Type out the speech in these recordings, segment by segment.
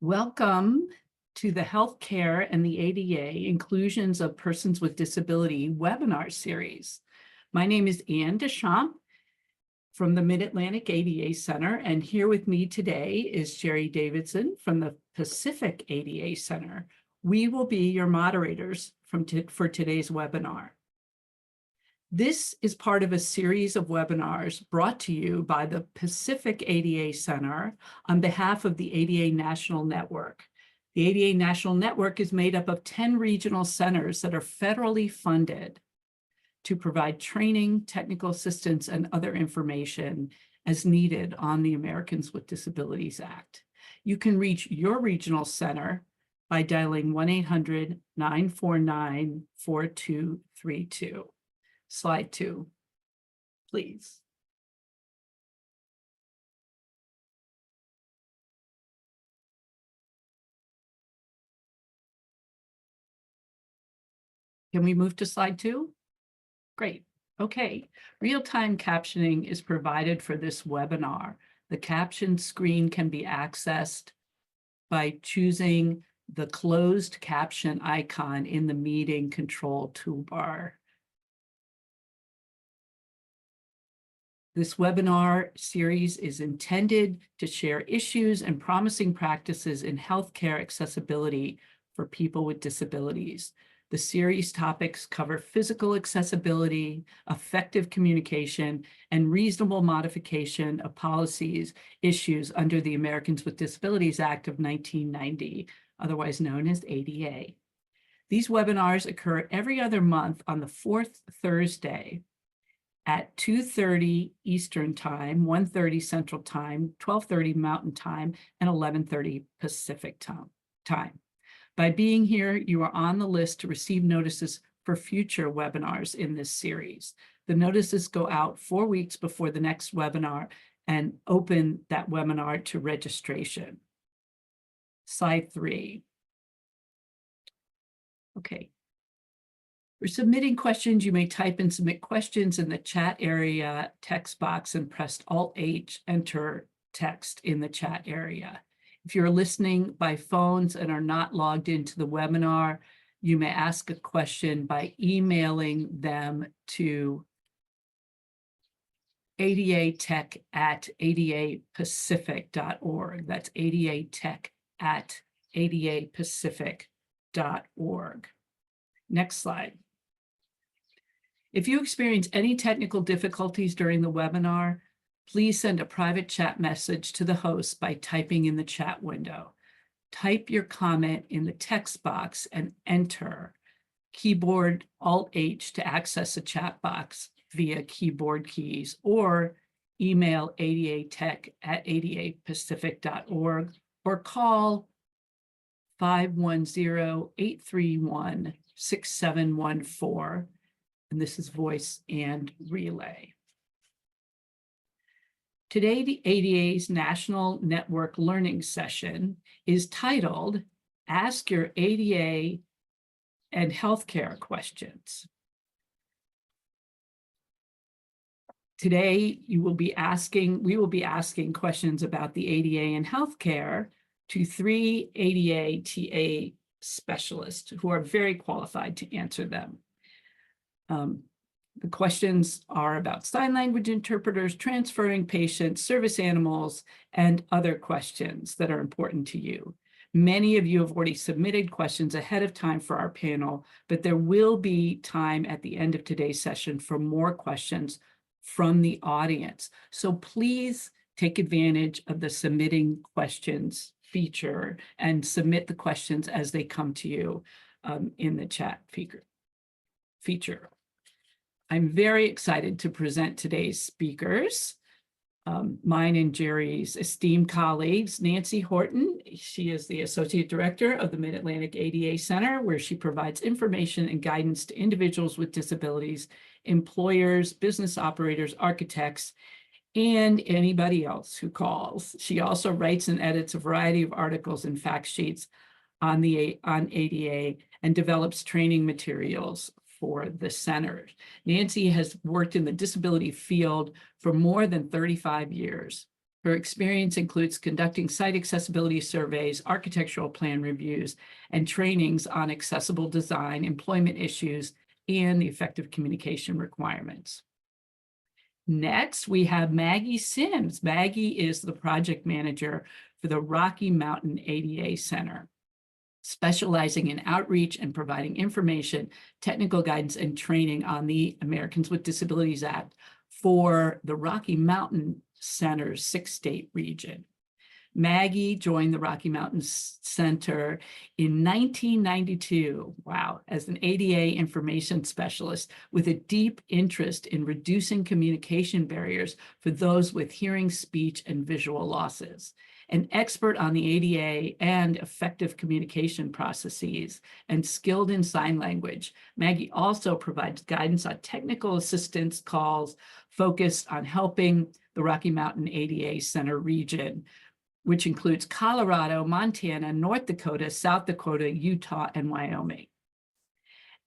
Welcome to the Healthcare and the ADA Inclusions of Persons with Disability webinar series. My name is Anne Deschamps from the Mid-Atlantic ADA Center, and here with me today is Jerry Davidson from the Pacific ADA Center. We will be your moderators for today's webinar. This is part of a series of webinars brought to you by the Pacific ADA Center on behalf of the ADA National Network. The ADA National Network is made up of 10 regional centers that are federally funded to provide training, technical assistance, and other information as needed on the Americans with Disabilities Act. You can reach your regional center by dialing 1-800-949-4232. Slide 2, please. Can we move to slide 2? Great. Okay. Real-time captioning is provided for this webinar. The caption screen can be accessed by choosing the closed caption icon in the meeting control toolbar. This webinar series is intended to share issues and promising practices in healthcare accessibility for people with disabilities. The series topics cover physical accessibility, effective communication, and reasonable modification of policies issues under the Americans with Disabilities Act of 1990, otherwise known as ADA. These webinars occur every other month on the fourth Thursday at 2:30 Eastern Time, 1:30 Central Time, 12:30 Mountain Time, and 11:30 Pacific Time. By being here, you are on the list to receive notices for future webinars in this series. The notices go out 4 weeks before the next webinar and open that webinar to registration. Slide 3. Okay. For submitting questions, you may type and submit questions in the chat area text box and press Alt-H, enter text in the chat area. If you're listening by phones and are not logged into the webinar, you may ask a question by emailing them to adatech@adapacific.org. That's adatech@adapacific.org. Next slide. If you experience any technical difficulties during the webinar, please send a private chat message to the host by typing in the chat window. Type your comment in the text box and enter keyboard Alt-H to access the chat box via keyboard keys, or email adatech@adapacific.org or call 510-831-6714. And this is voice and relay. Today, the ADA's National Network Learning Session is titled, Ask Your ADA and Healthcare Questions. Today, we will be asking questions about the ADA and healthcare to 3 ADA TA specialists who are very qualified to answer them. The questions are about sign language interpreters, transferring patients, service animals, and other questions that are important to you. Many of you have already submitted questions ahead of time for our panel, but there will be time at the end of today's session for more questions from the audience. So please take advantage of the submitting questions feature and submit the questions as they come to you in the chat feature. I'm very excited to present today's speakers, mine and Jerry's esteemed colleagues. Nancy Horton, she is the Associate Director of the Mid-Atlantic ADA Center, where she provides information and guidance to individuals with disabilities, employers, business operators, architects, and anybody else who calls. She also writes and edits a variety of articles and fact sheets on ADA and develops training materials for the center. Nancy has worked in the disability field for more than 35 years. Her experience includes conducting site accessibility surveys, architectural plan reviews, and trainings on accessible design, employment issues, and the effective communication requirements. Next, we have Maggie Sims. Maggie is the project manager for the Rocky Mountain ADA Center, specializing in outreach and providing information, technical guidance, and training on the Americans with Disabilities Act for the Rocky Mountain Center's 6-state region. Maggie joined the Rocky Mountain Center in 1992, wow, as an ADA information specialist with a deep interest in reducing communication barriers for those with hearing, speech, and visual losses. An expert on the ADA and effective communication processes and skilled in sign language, Maggie also provides guidance on technical assistance calls focused on helping the Rocky Mountain ADA Center region, which includes Colorado, Montana, North Dakota, South Dakota, Utah, and Wyoming.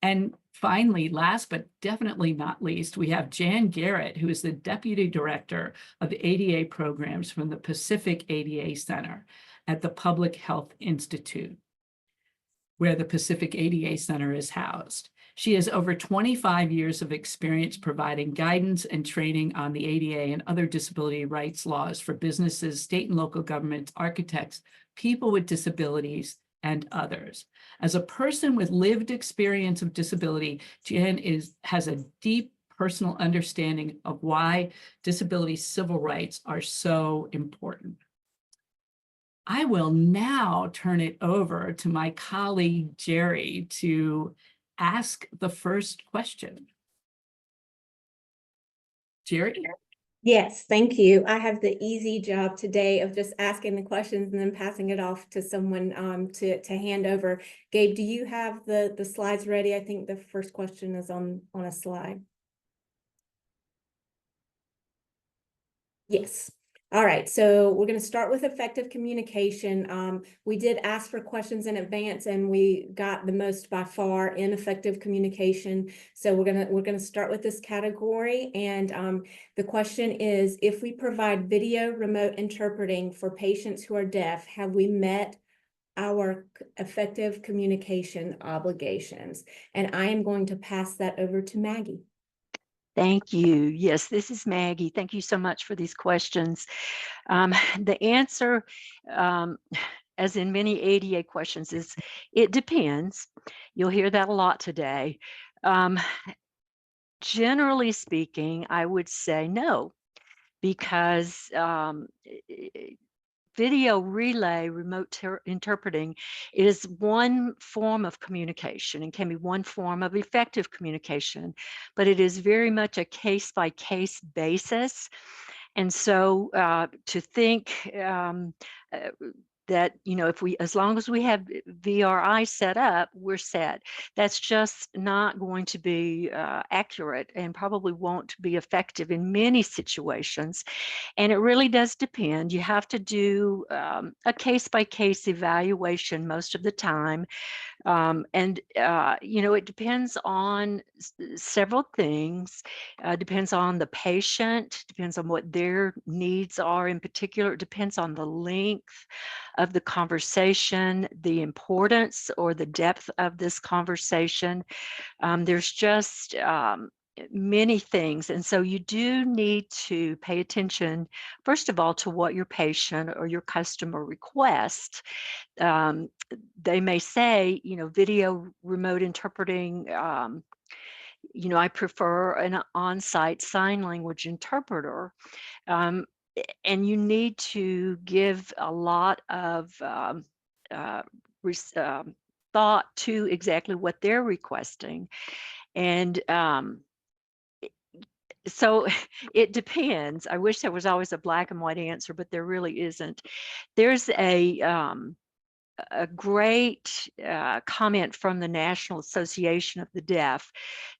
And finally, last but definitely not least, we have Jan Garrett, who is the Deputy Director of ADA Programs from the Pacific ADA Center at the Public Health Institute, where the Pacific ADA Center is housed. She has over 25 years of experience providing guidance and training on the ADA and other disability rights laws for businesses, state and local governments, architects, people with disabilities, and others. As a person with lived experience of disability, Jan has a deep personal understanding of why disability civil rights are so important. I will now turn it over to my colleague, Jerry, to ask the first question. Jerry? Yes, thank you. I have the easy job today of just asking the questions and then passing it off to someone to hand over. Gabe, do you have the slides ready? I think the first question is on a slide. Yes. All right, so we're going to start with effective communication. We did ask for questions in advance, and we got the most by far in effective communication. So we're gonna start with this category, and the question is: if we provide video remote interpreting for patients who are deaf, have we met our effective communication obligations? And I am going to pass that over to Maggie. Thank you. Yes, this is Maggie. Thank you so much for these questions. The answer, as in many ADA questions, is it depends. You'll hear that a lot today. Generally speaking, I would say no, because video relay remote interpreting is one form of communication and can be one form of effective communication, but it is very much a case-by-case basis. And so to think that, if as long as we have VRI set up, we're set. That's just not going to be accurate and probably won't be effective in many situations. And it really does depend. You have to do a case-by-case evaluation most of the time. It depends on several things. Depends on the patient, depends on what their needs are in particular. It depends on the length of the conversation, the importance or the depth of this conversation. There's just many things. And so you do need to pay attention, first of all, to what your patient or your customer requests. They may say, video remote interpreting, I prefer an on-site sign language interpreter. And you need to give a lot of thought to exactly what they're requesting. And so it depends. I wish there was always a black and white answer, but there really isn't. There's a great comment from the National Association of the Deaf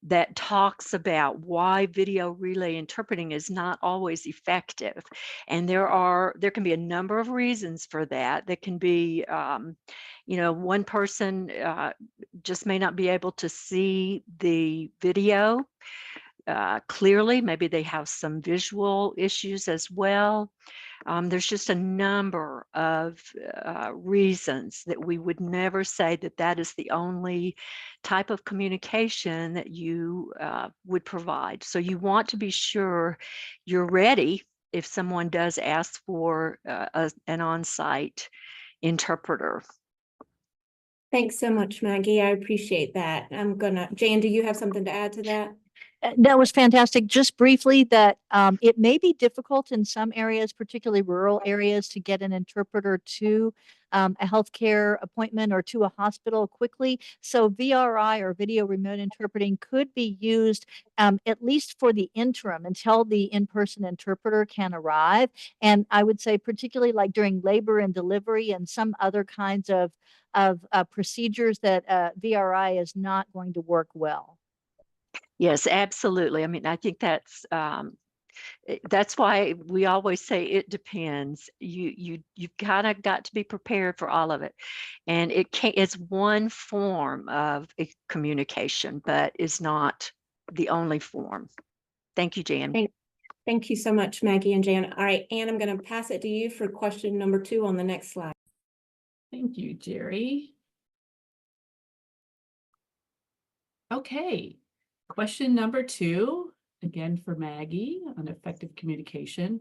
that talks about why video relay interpreting is not always effective. And there can be a number of reasons for that. There can be, one person just may not be able to see the video. clearly. Maybe they have some visual issues as well. There's just a number of reasons that we would never say that that is the only type of communication that you would provide. So you want to be sure you're ready if someone does ask for an on-site interpreter. Thanks so much, Maggie. I appreciate that. Jan, do you have something to add to that? That was fantastic. Just briefly, that it may be difficult in some areas, particularly rural areas, to get an interpreter to a healthcare appointment or to a hospital quickly. So VRI, or video remote interpreting, could be used at least for the interim until the in-person interpreter can arrive. And I would say particularly like during labor and delivery and some other kinds of procedures that VRI is not going to work well. Yes, absolutely. I mean, I think that's why we always say it depends. You've kind of got to be prepared for all of it, and it's one form of communication, but is not the only form. Thank you, Jan. Thank you so much, Maggie and Jan. All right, Anne, I'm going to pass it to you for question number 2 on the next slide. Thank you, Jerry. Okay, question number 2, again for Maggie on effective communication.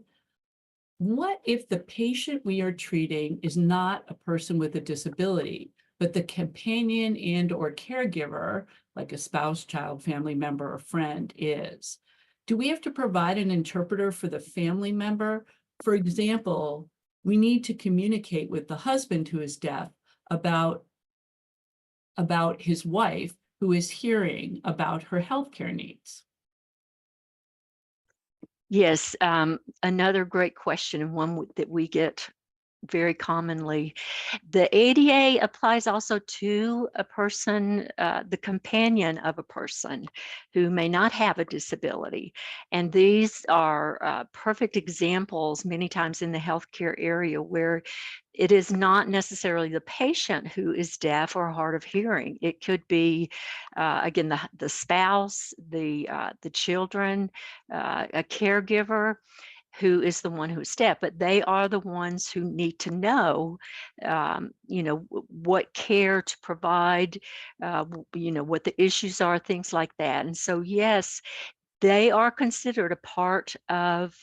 What if the patient we are treating is not a person with a disability, but the companion and/or caregiver, like a spouse, child, family member, or friend, is? Do we have to provide an interpreter for the family member? For example, we need to communicate with the husband who is deaf about his wife who is hearing about her healthcare needs. Yes, another great question, and one that we get very commonly. The ADA applies also to a person, the companion of a person who may not have a disability. And these are perfect examples many times in the healthcare area where it is not necessarily the patient who is deaf or hard of hearing. It could be, again, the spouse, the children, a caregiver who is the one who's deaf, but they are the ones who need to know, what care to provide, what the issues are, things like that. And so, yes, they are considered a part of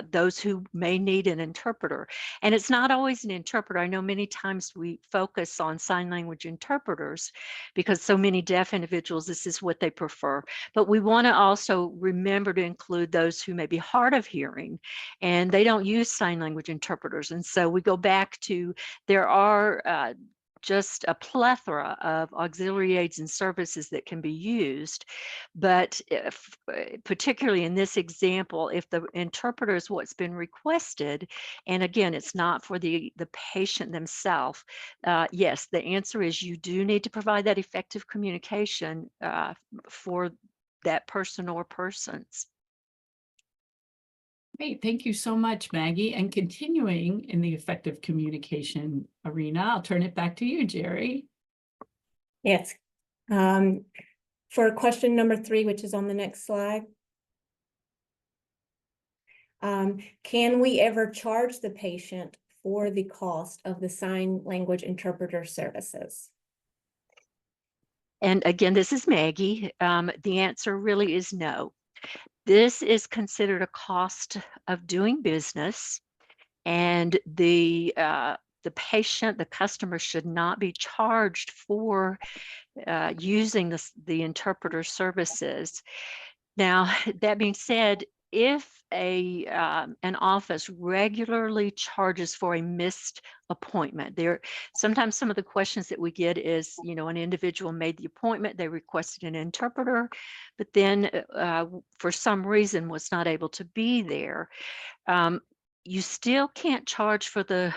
those who may need an interpreter. And it's not always an interpreter. I know many times we focus on sign language interpreters because so many deaf individuals, this is what they prefer. But we want to also remember to include those who may be hard of hearing and they don't use sign language interpreters. And so we go back to, there are just a plethora of auxiliary aids and services that can be used. But particularly in this example, if the interpreter is what's been requested, and again, it's not for the patient themselves, yes, the answer is you do need to provide that effective communication for that person or persons. Great, thank you so much, Maggie. And continuing in the effective communication arena, I'll turn it back to you, Jerry. Yes. For question number 3, which is on the next slide. Can we ever charge the patient for the cost of the sign language interpreter services? And again, this is Maggie. The answer really is no. This is considered a cost of doing business, and the patient, the customer, should not be charged for using the interpreter services. Now, that being said, if an office regularly charges for a missed appointment, sometimes some of the questions that we get is, an individual made the appointment, they requested an interpreter, but then for some reason was not able to be there. You still can't charge for the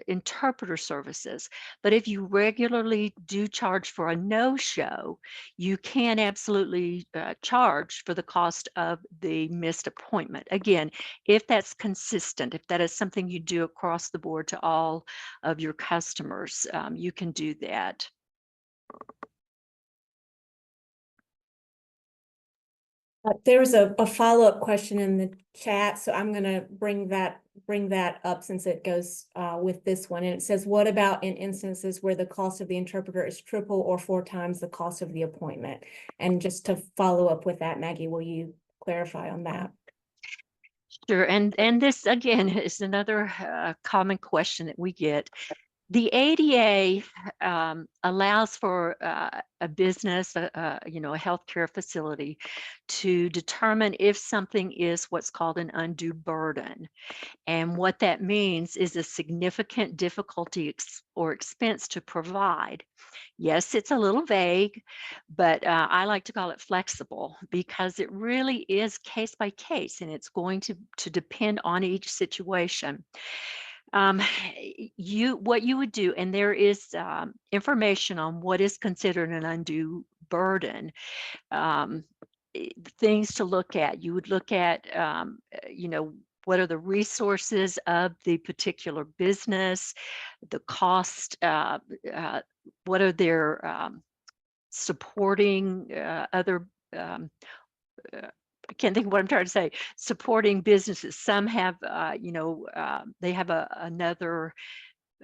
interpreter services, but if you regularly do charge for a no-show, you can absolutely charge for the cost of the missed appointment. Again, if that's consistent, if that is something you do across the board to all of your customers, you can do that. There's a follow-up question in the chat, so I'm gonna bring that up since it goes with this one. And it says, what about in instances where the cost of the interpreter is triple or 4 times the cost of the appointment? And just to follow up with that, Maggie, will you clarify on that? Sure, and this again is another common question that we get. The ADA allows for a business, you know, a healthcare facility, to determine if something is what's called an undue burden. And what that means is a significant difficulty or expense to provide. Yes, it's a little vague, but I like to call it flexible because it really is case by case, and it's going to depend on each situation. What you would do, and there is information on what is considered an undue burden. Um, Things to look at. You would look at, you know, what are the resources of the particular business, the cost, what are their supporting other, I can't think of what I'm trying to say, supporting businesses. Some have, you know, they have another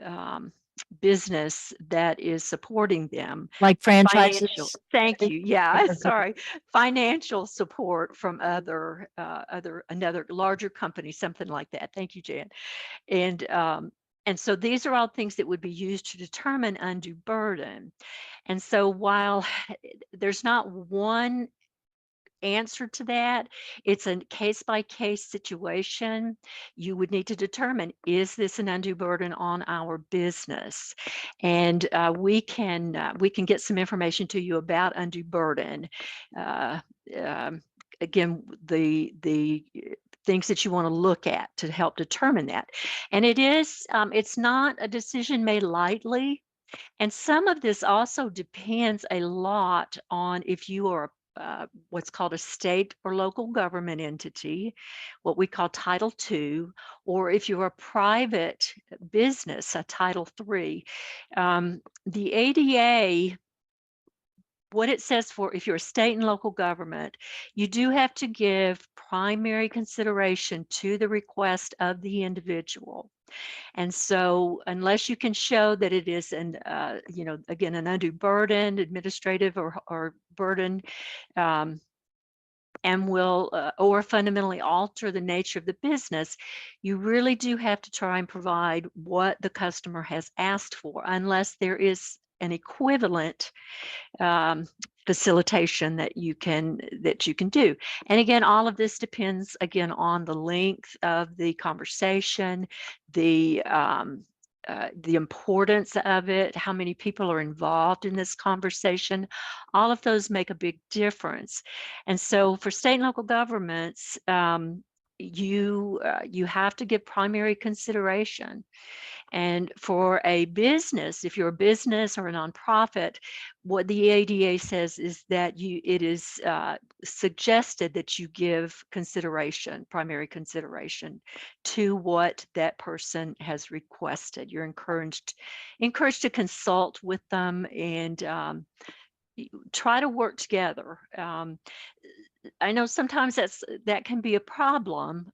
um, business that is supporting them. Like Financial, franchises? thank you. Yeah, sorry. Financial support from another larger company, something like that. Thank you, Jan. And so these are all things that would be used to determine undue burden. And so while there's not one answer to that, it's a case by case situation. You would need to determine, is this an undue burden on our business? And we can get some information to you about undue burden. Uh, Again, the things that you want to look at to help determine that. And it's not a decision made lightly. And some of this also depends a lot on if you are what's called a state or local government entity, what we call Title II, or if you're a private business, a Title III. The ADA, what it says for if you're a state and local government, you do have to give primary consideration to the request of the individual. And so unless you can show that it is an, you know, again, an undue burden, administrative or burden, and will or fundamentally alter the nature of the business, you really do have to try and provide what the customer has asked for, unless there is an equivalent facilitation that you can do. And again, all of this depends again on the length of the conversation, the importance of it, how many people are involved in this conversation. All of those make a big difference. And so for state and local governments, you have to give primary consideration. And for a business, if you're a business or a nonprofit, what the ADA says is that it is suggested that you give consideration, primary consideration, to what that person has requested. You're encouraged to consult with them and try to work together. I know sometimes that can be a problem.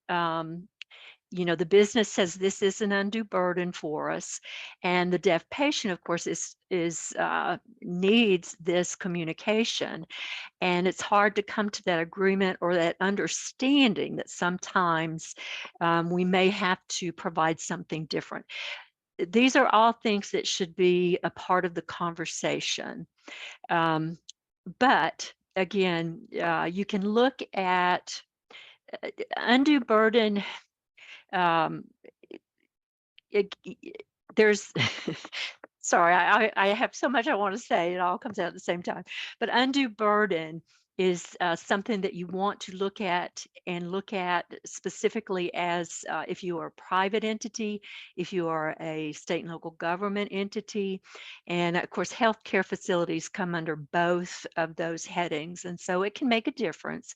You know, the business says this is an undue burden for us, and the deaf patient, of course, needs this communication, and it's hard to come to that agreement or that understanding that sometimes we may have to provide something different. These are all things that should be a part of the conversation, but again, you can look at undue burden. There's sorry, I have so much I want to say, it all comes out at the same time. But undue burden is something that you want to look at specifically as if you are a private entity, if you are a state and local government entity, and of course healthcare facilities come under both of those headings, and so it can make a difference.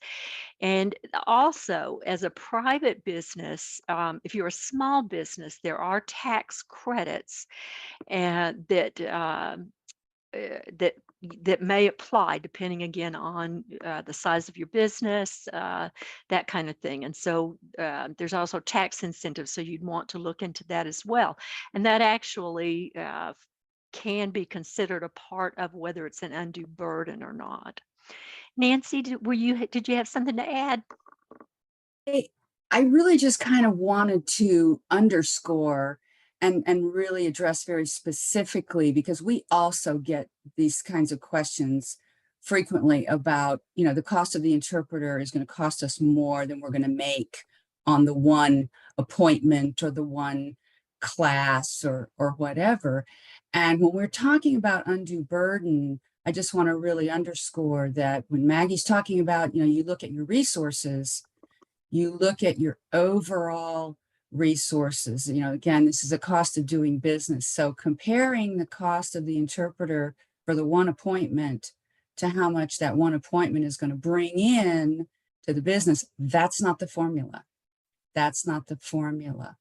And also, as a private business, if you're a small business, there are tax credits and that that may apply depending again on the size of your business, that kind of thing. And so there's also tax incentives, so you'd want to look into that as well. And that actually can be considered a part of whether it's an undue burden or not. Nancy, did you have something to add? I really just kind of wanted to underscore and really address very specifically, because we also get these kinds of questions frequently about, the cost of the interpreter is going to cost us more than we're going to make on the one appointment or the one class or whatever. And when we're talking about undue burden, I just want to really underscore that when Maggie's talking about, you look at your resources, you look at your overall resources. Again, this is a cost of doing business. So comparing the cost of the interpreter for the one appointment to how much that one appointment is going to bring in to the business, that's not the formula. That's not the formula.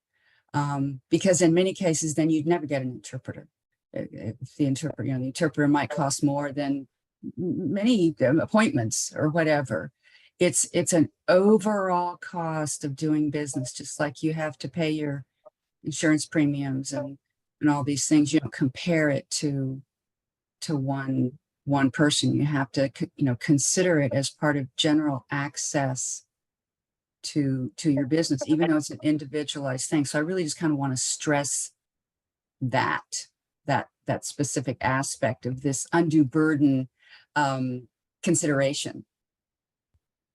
Because in many cases, then you'd never get an interpreter. If the interpreter might cost more than many appointments or whatever. It's an overall cost of doing business, just like you have to pay your insurance premiums and all these things. You don't compare it to one person. You have to consider it as part of general access to your business, even though it's an individualized thing. So I really just kind of want to stress that specific aspect of this undue burden consideration.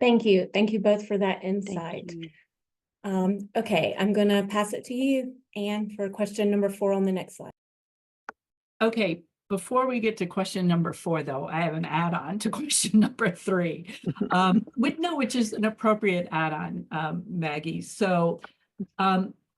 Thank you. Thank you both for that insight. Okay, I'm going to pass it to you, Anne, for question number 4 on the next slide. Okay, before we get to question number 4, though, I have an add-on to question number 3, which is an appropriate add-on, Maggie. So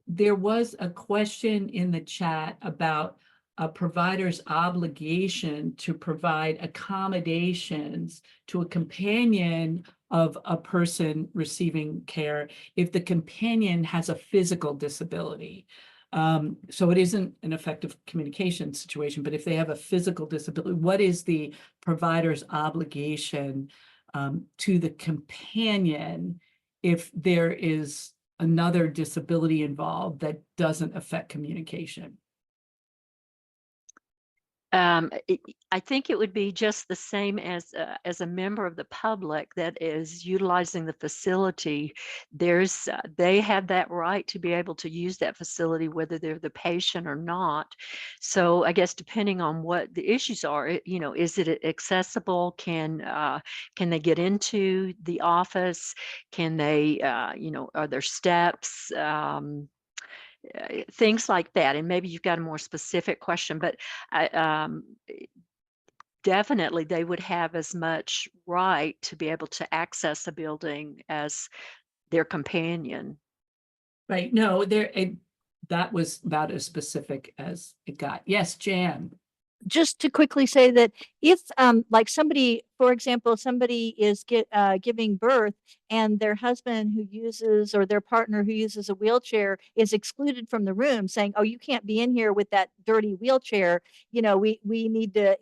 there was a question in the chat about a provider's obligation to provide accommodations to a companion of a person receiving care if the companion has a physical disability. So it isn't an effective communication situation, but if they have a physical disability, what is the provider's obligation to the companion if there is another disability involved that doesn't affect communication? I think it would be just the same as a member of the public that is utilizing the facility. They have that right to be able to use that facility, whether they're the patient or not. So I guess depending on what the issues are, is it accessible? Can they get into the office? Can they, are there steps? Things like that. And maybe you've got a more specific question, but definitely they would have as much right to be able to access a building as their companion. Right. No, that was about as specific as it got. Yes, Jan. Just to quickly say that if like somebody, for example, somebody is giving birth and their husband who uses, or their partner who uses a wheelchair is excluded from the room, saying, oh, you can't be in here with that dirty wheelchair, we need to,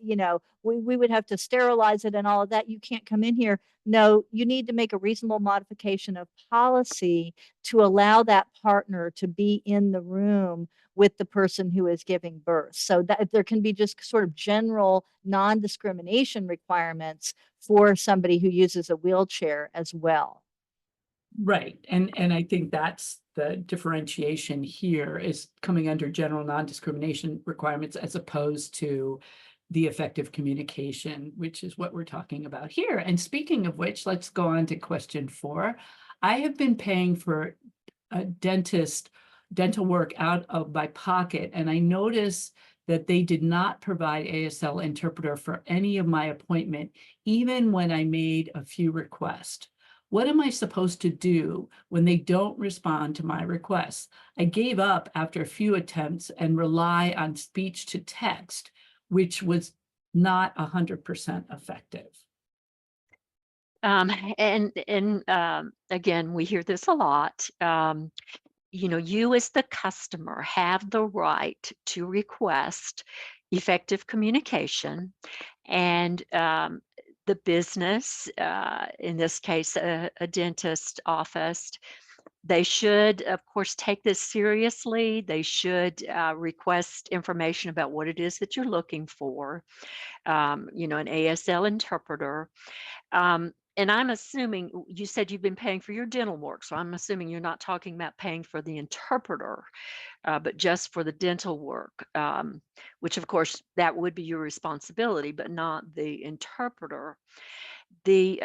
we would have to sterilize it and all of that, you can't come in here. No, you need to make a reasonable modification of policy to allow that partner to be in the room with the person who is giving birth, so that there can be just sort of general non-discrimination requirements for somebody who uses a wheelchair as well. Right. And I think that's the differentiation here, is coming under general non-discrimination requirements as opposed to the effective communication, which is what we're talking about here. And speaking of which, let's go on to question 4. I have been paying for a dental work out of my pocket, and I noticed that they did not provide ASL interpreter for any of my appointment, even when I made a few requests. What am I supposed to do when they don't respond to my requests? I gave up after a few attempts and rely on speech to text, which was not 100% effective. Again, we hear this a lot. You as the customer have the right to request effective communication, And the business, in this case, a dentist office, they should, of course, take this seriously. They should request information about what it is that you're looking for, you know, an ASL interpreter. And I'm assuming you said you've been paying for your dental work, so I'm assuming you're not talking about paying for the interpreter, but just for the dental work, which of course that would be your responsibility, but not the interpreter. The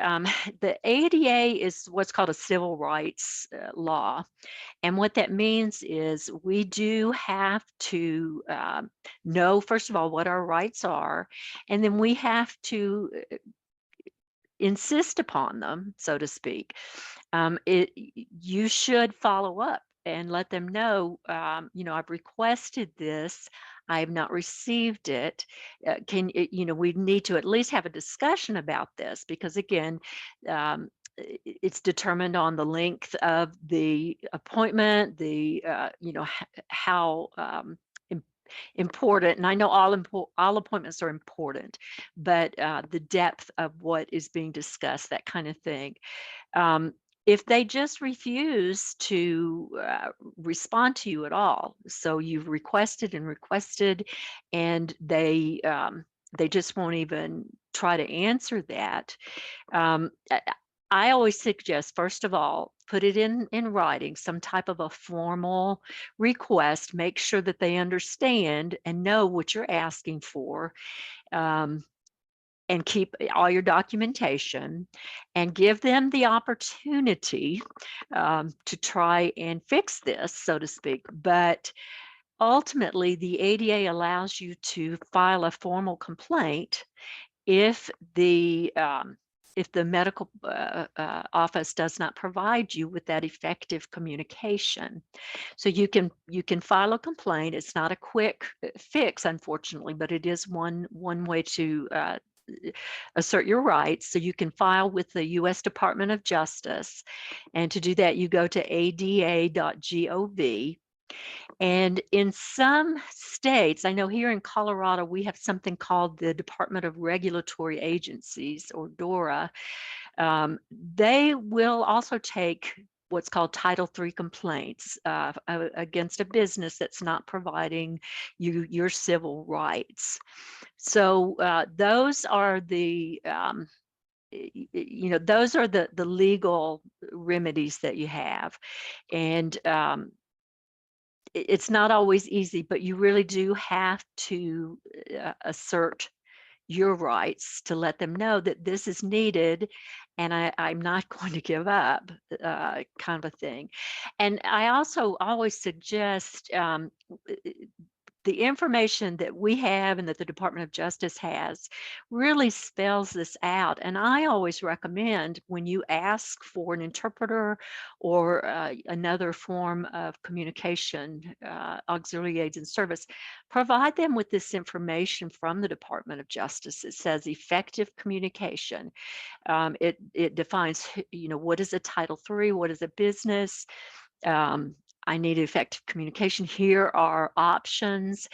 the ADA is what's called a civil rights law, and what that means is we do have to know, first of all, what our rights are, and then we have to insist upon them, so to speak. You should follow up and let them know, you know, I've requested this, I have not received it. You know, we need to at least have a discussion about this, because again, it's determined on the length of the appointment, the, you know, how important, and I know all appointments are important, but the depth of what is being discussed, that kind of thing. If they just refuse to respond to you at all, so you've requested and requested, and they just won't even try to answer that, I always suggest, first of all, put it in writing, some type of a formal request. Make sure that they understand and know what you're asking for, and keep all your documentation, and give them the opportunity to try and fix this, so to speak. But ultimately, the ADA allows you to file a formal complaint if the medical office does not provide you with that effective communication. So you can file a complaint. It's not a quick fix, unfortunately, but it is one way to assert your rights. So you can file with the U.S. Department of Justice, and to do that, you go to ada.gov. And in some states, I know here in Colorado, we have something called the Department of Regulatory Agencies, or DORA. They will also take what's called Title III complaints against a business that's not providing you your civil rights. So those are the you know, those are the legal remedies that you have. And it's not always easy, but you really do have to assert your rights, to let them know that this is needed, and I'm not going to give up, kind of a thing. And I also always suggest the information that we have and that the Department of Justice has really spells this out. And I always recommend, when you ask for an interpreter or another form of communication, auxiliary aids and service, provide them with this information from the Department of Justice. It says effective communication. It defines, you know, what is a Title III, what is a business. I need effective communication. Here are options,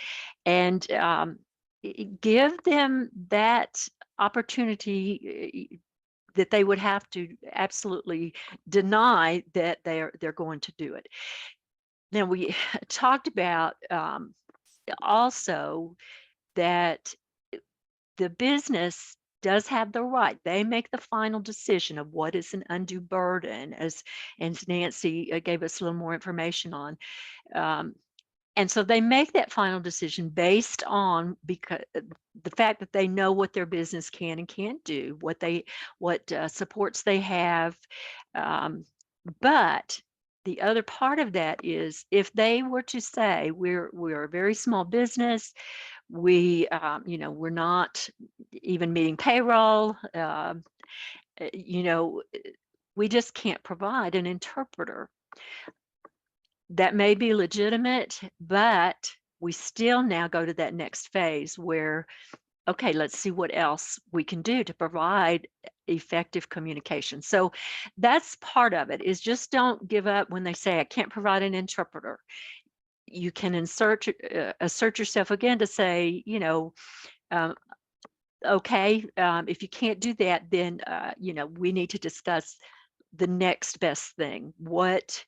and give them that opportunity that they would have to absolutely deny that they're going to do it. Now, we talked about also that the business does have the right. They make the final decision of what is an undue burden, as Nancy gave us a little more information on. And so they make that final decision based on the fact that they know what their business can and can't do, what supports they have. But the other part of that is, if they were to say, we're a very small business, we you know, we're not even meeting payroll, you know, we just can't provide an interpreter. That may be legitimate, but we still now go to that next phase where, okay, let's see what else we can do to provide effective communication. So that's part of it, is just don't give up when they say, I can't provide an interpreter. You can assert yourself again to say, you know, okay, if you can't do that, then, we need to discuss the next best thing. What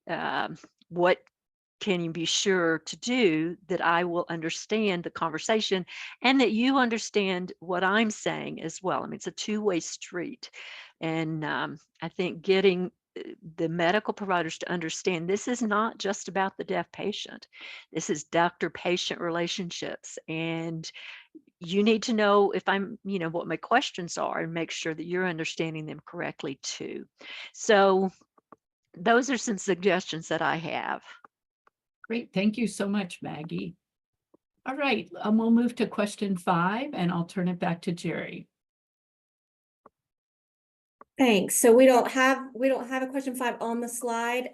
can you be sure to do that I will understand the conversation and that you understand what I'm saying as well? I mean, it's a two-way street. And I think getting the medical providers to understand this is not just about the deaf patient. This is doctor-patient relationships. And you need to know if I'm, what my questions are and make sure that you're understanding them correctly too. So those are some suggestions that I have. Great. Thank you so much, Maggie. All right, we'll move to question 5 and I'll turn it back to Jerry. Thanks. So we don't have a question 5 on the slide.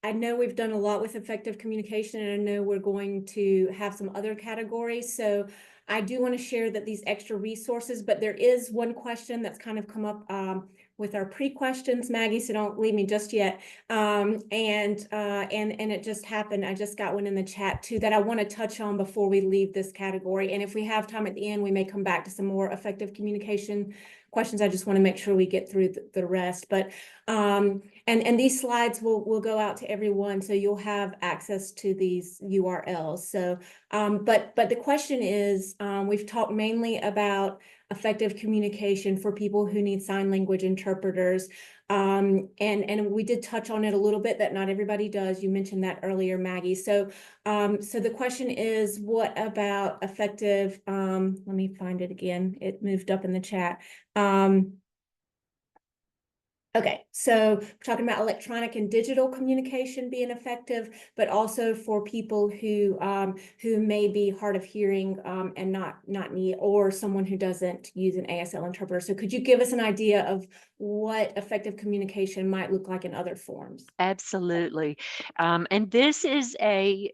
I know we've done a lot with effective communication, and I know we're going to have some other categories. So I do want to share that these extra resources, but there is one question that's kind of come up with our pre-questions, Maggie, so don't leave me just yet. And it just happened. I just got one in the chat too that I want to touch on before we leave this category. And if we have time at the end, we may come back to some more effective communication questions. I just want to make sure we get through the rest. But and these slides will go out to everyone, so you'll have access to these URLs. So but the question is, we've talked mainly about effective communication for people who need sign language interpreters. And we did touch on it a little bit, that not everybody does. You mentioned that earlier, Maggie. So so the question is, what about effective, let me find it again. It moved up in the chat. Okay, so we're talking about electronic and digital communication being effective, but also for people who may be hard of hearing and not need, or someone who doesn't use an ASL interpreter. So could you give us an idea of what effective communication might look like in other forms? Absolutely. And this is a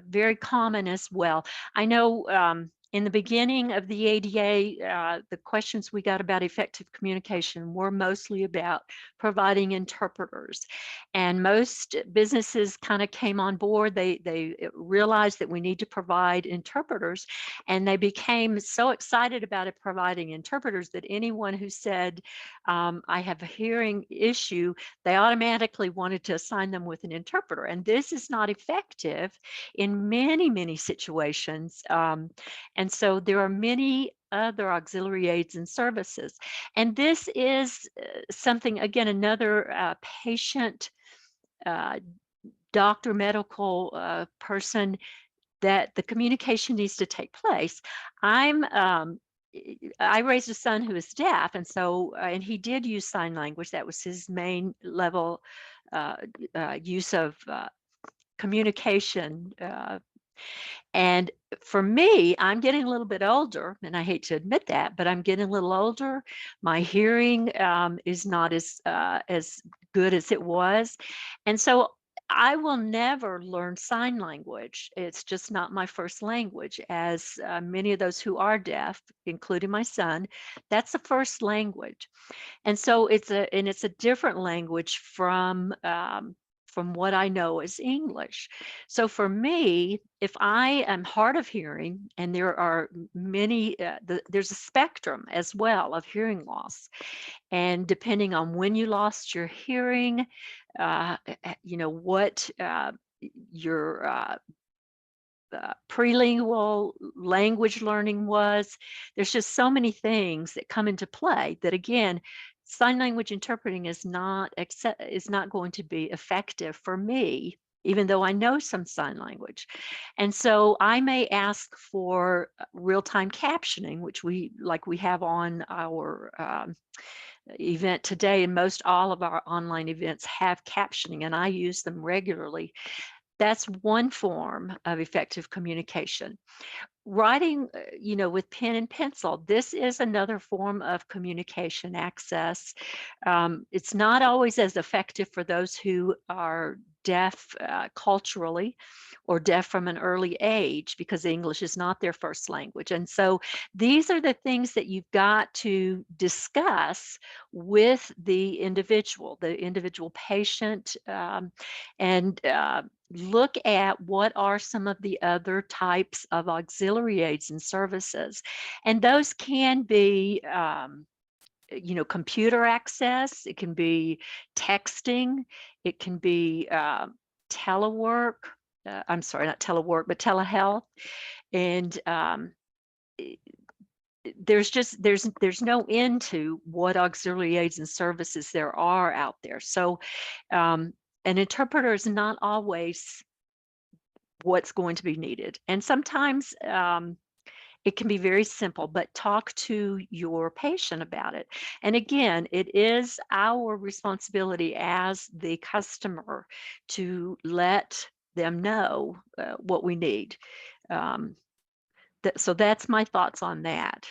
very common as well. I know in the beginning of the ADA, the questions we got about effective communication were mostly about providing interpreters. And most businesses kind of came on board. They realized that we need to provide interpreters, and they became so excited about it providing interpreters that anyone who said, I have a hearing issue, they automatically wanted to assign them with an interpreter. And this is not effective in many, many situations. And so there are many other auxiliary aids and services. And this is something, again, another patient, doctor, medical person that the communication needs to take place. I raised a son who is deaf, and so and he did use sign language. That was his main level use of communication. And for me, I'm getting a little bit older, and I hate to admit that, but I'm getting a little older. My hearing is not as good as it was, and so I will never learn sign language. It's just not my first language. As many of those who are deaf, including my son, that's the first language, and so it's a different language from what I know as English. So for me, if I am hard of hearing, and there are many, there's a spectrum as well of hearing loss. And depending on when you lost your hearing, what your prelingual language learning was, there's just so many things that come into play that, again, sign language interpreting is not going to be effective for me, even though I know some sign language. And so I may ask for real-time captioning, which we have on our event today, and most all of our online events have captioning, and I use them regularly. That's one form of effective communication. Writing, with pen and pencil, this is another form of communication access. It's not always as effective for those who are deaf culturally, or deaf from an early age, because English is not their first language. And so these are the things that you've got to discuss with the individual patient, and look at what are some of the other types of auxiliary auxiliary aids and services. And those can be, computer access, it can be texting, it can be telework. I'm sorry, not telework, but telehealth. And there's no end to what auxiliary aids and services there are out there. So an interpreter is not always what's going to be needed. And sometimes it can be very simple, but talk to your patient about it. And again, it is our responsibility as the customer to let them know what we need. So that's my thoughts on that.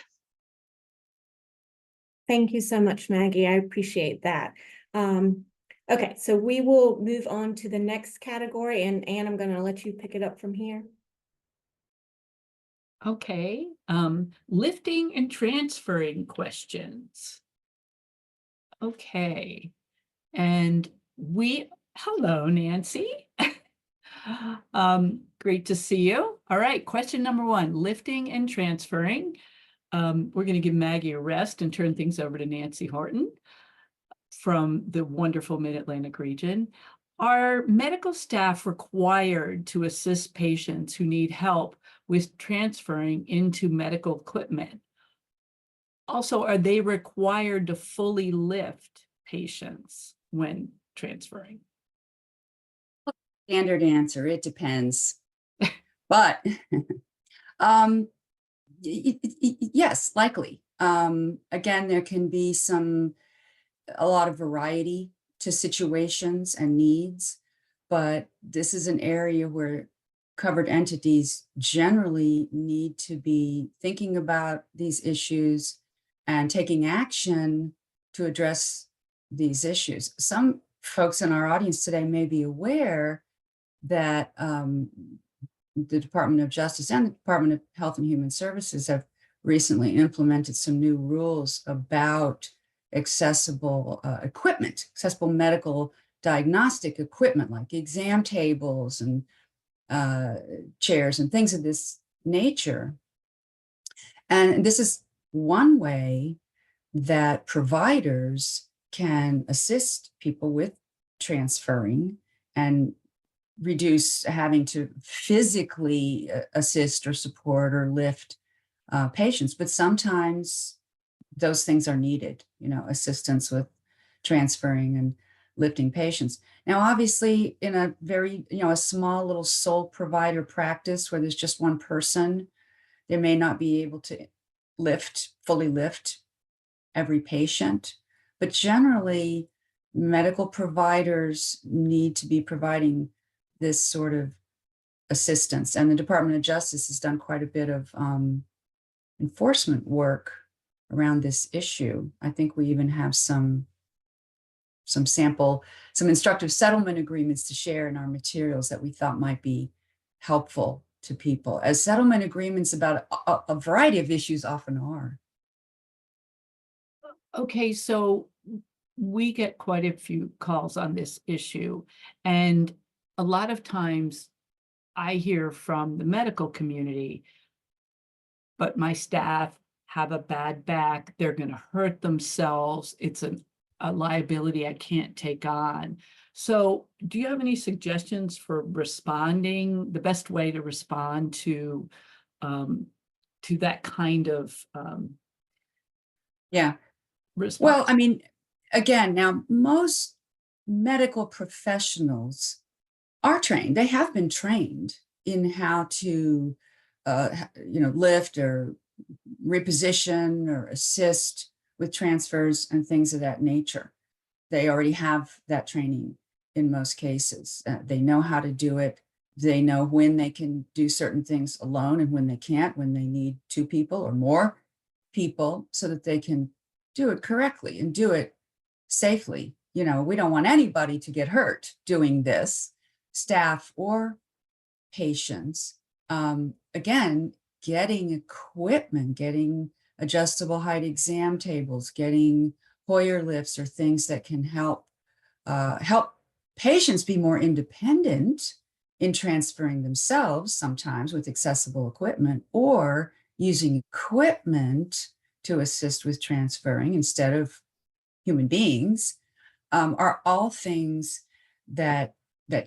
Thank you so much, Maggie. I appreciate that. Okay, so we will move on to the next category, and Anne, I'm going to let you pick it up from here. Okay, lifting and transferring questions. Okay, and hello, Nancy. Great to see you. All right, question number 1, lifting and transferring. We're going to give Maggie a rest and turn things over to Nancy Horton from the wonderful Mid-Atlantic region. Are medical staff required to assist patients who need help with transferring into medical equipment? Also, are they required to fully lift patients when transferring? Standard answer, it depends. But yes, likely. Again, there can be a lot of variety to situations and needs, but this is an area where covered entities generally need to be thinking about these issues and taking action to address these issues. Some folks in our audience today may be aware that the Department of Justice and the Department of Health and Human Services have recently implemented some new rules about accessible equipment, accessible medical diagnostic equipment like exam tables and chairs and things of this nature. And this is one way that providers can assist people with transferring and reduce having to physically assist or support or lift patients. But sometimes those things are needed, assistance with transferring and lifting patients. Now, obviously, in a very, a small little sole provider practice where there's just one person, they may not be able to fully lift every patient. But generally, medical providers need to be providing this sort of assistance. And the Department of Justice has done quite a bit of enforcement work around this issue. I think we even have some instructive settlement agreements to share in our materials that we thought might be helpful to people, as settlement agreements about a variety of issues often are. Okay, so we get quite a few calls on this issue, and a lot of times I hear from the medical community, but my staff have a bad back, they're going to hurt themselves, it's a liability I can't take on. So do you have any suggestions for responding, the best way to respond to that kind of response? Well, I mean, again, now most medical professionals are trained. They have been trained in how to, lift or reposition or assist with transfers and things of that nature. They already have that training in most cases. They know how to do it. They know when they can do certain things alone and when they can't, when they need 2 people or more people so that they can do it correctly and do it safely. We don't want anybody to get hurt doing this, staff or patients. Again, getting equipment, getting adjustable height exam tables, getting Hoyer lifts or things that can help patients be more independent in transferring themselves sometimes with accessible equipment, or using equipment to assist with transferring instead of human beings, are all things that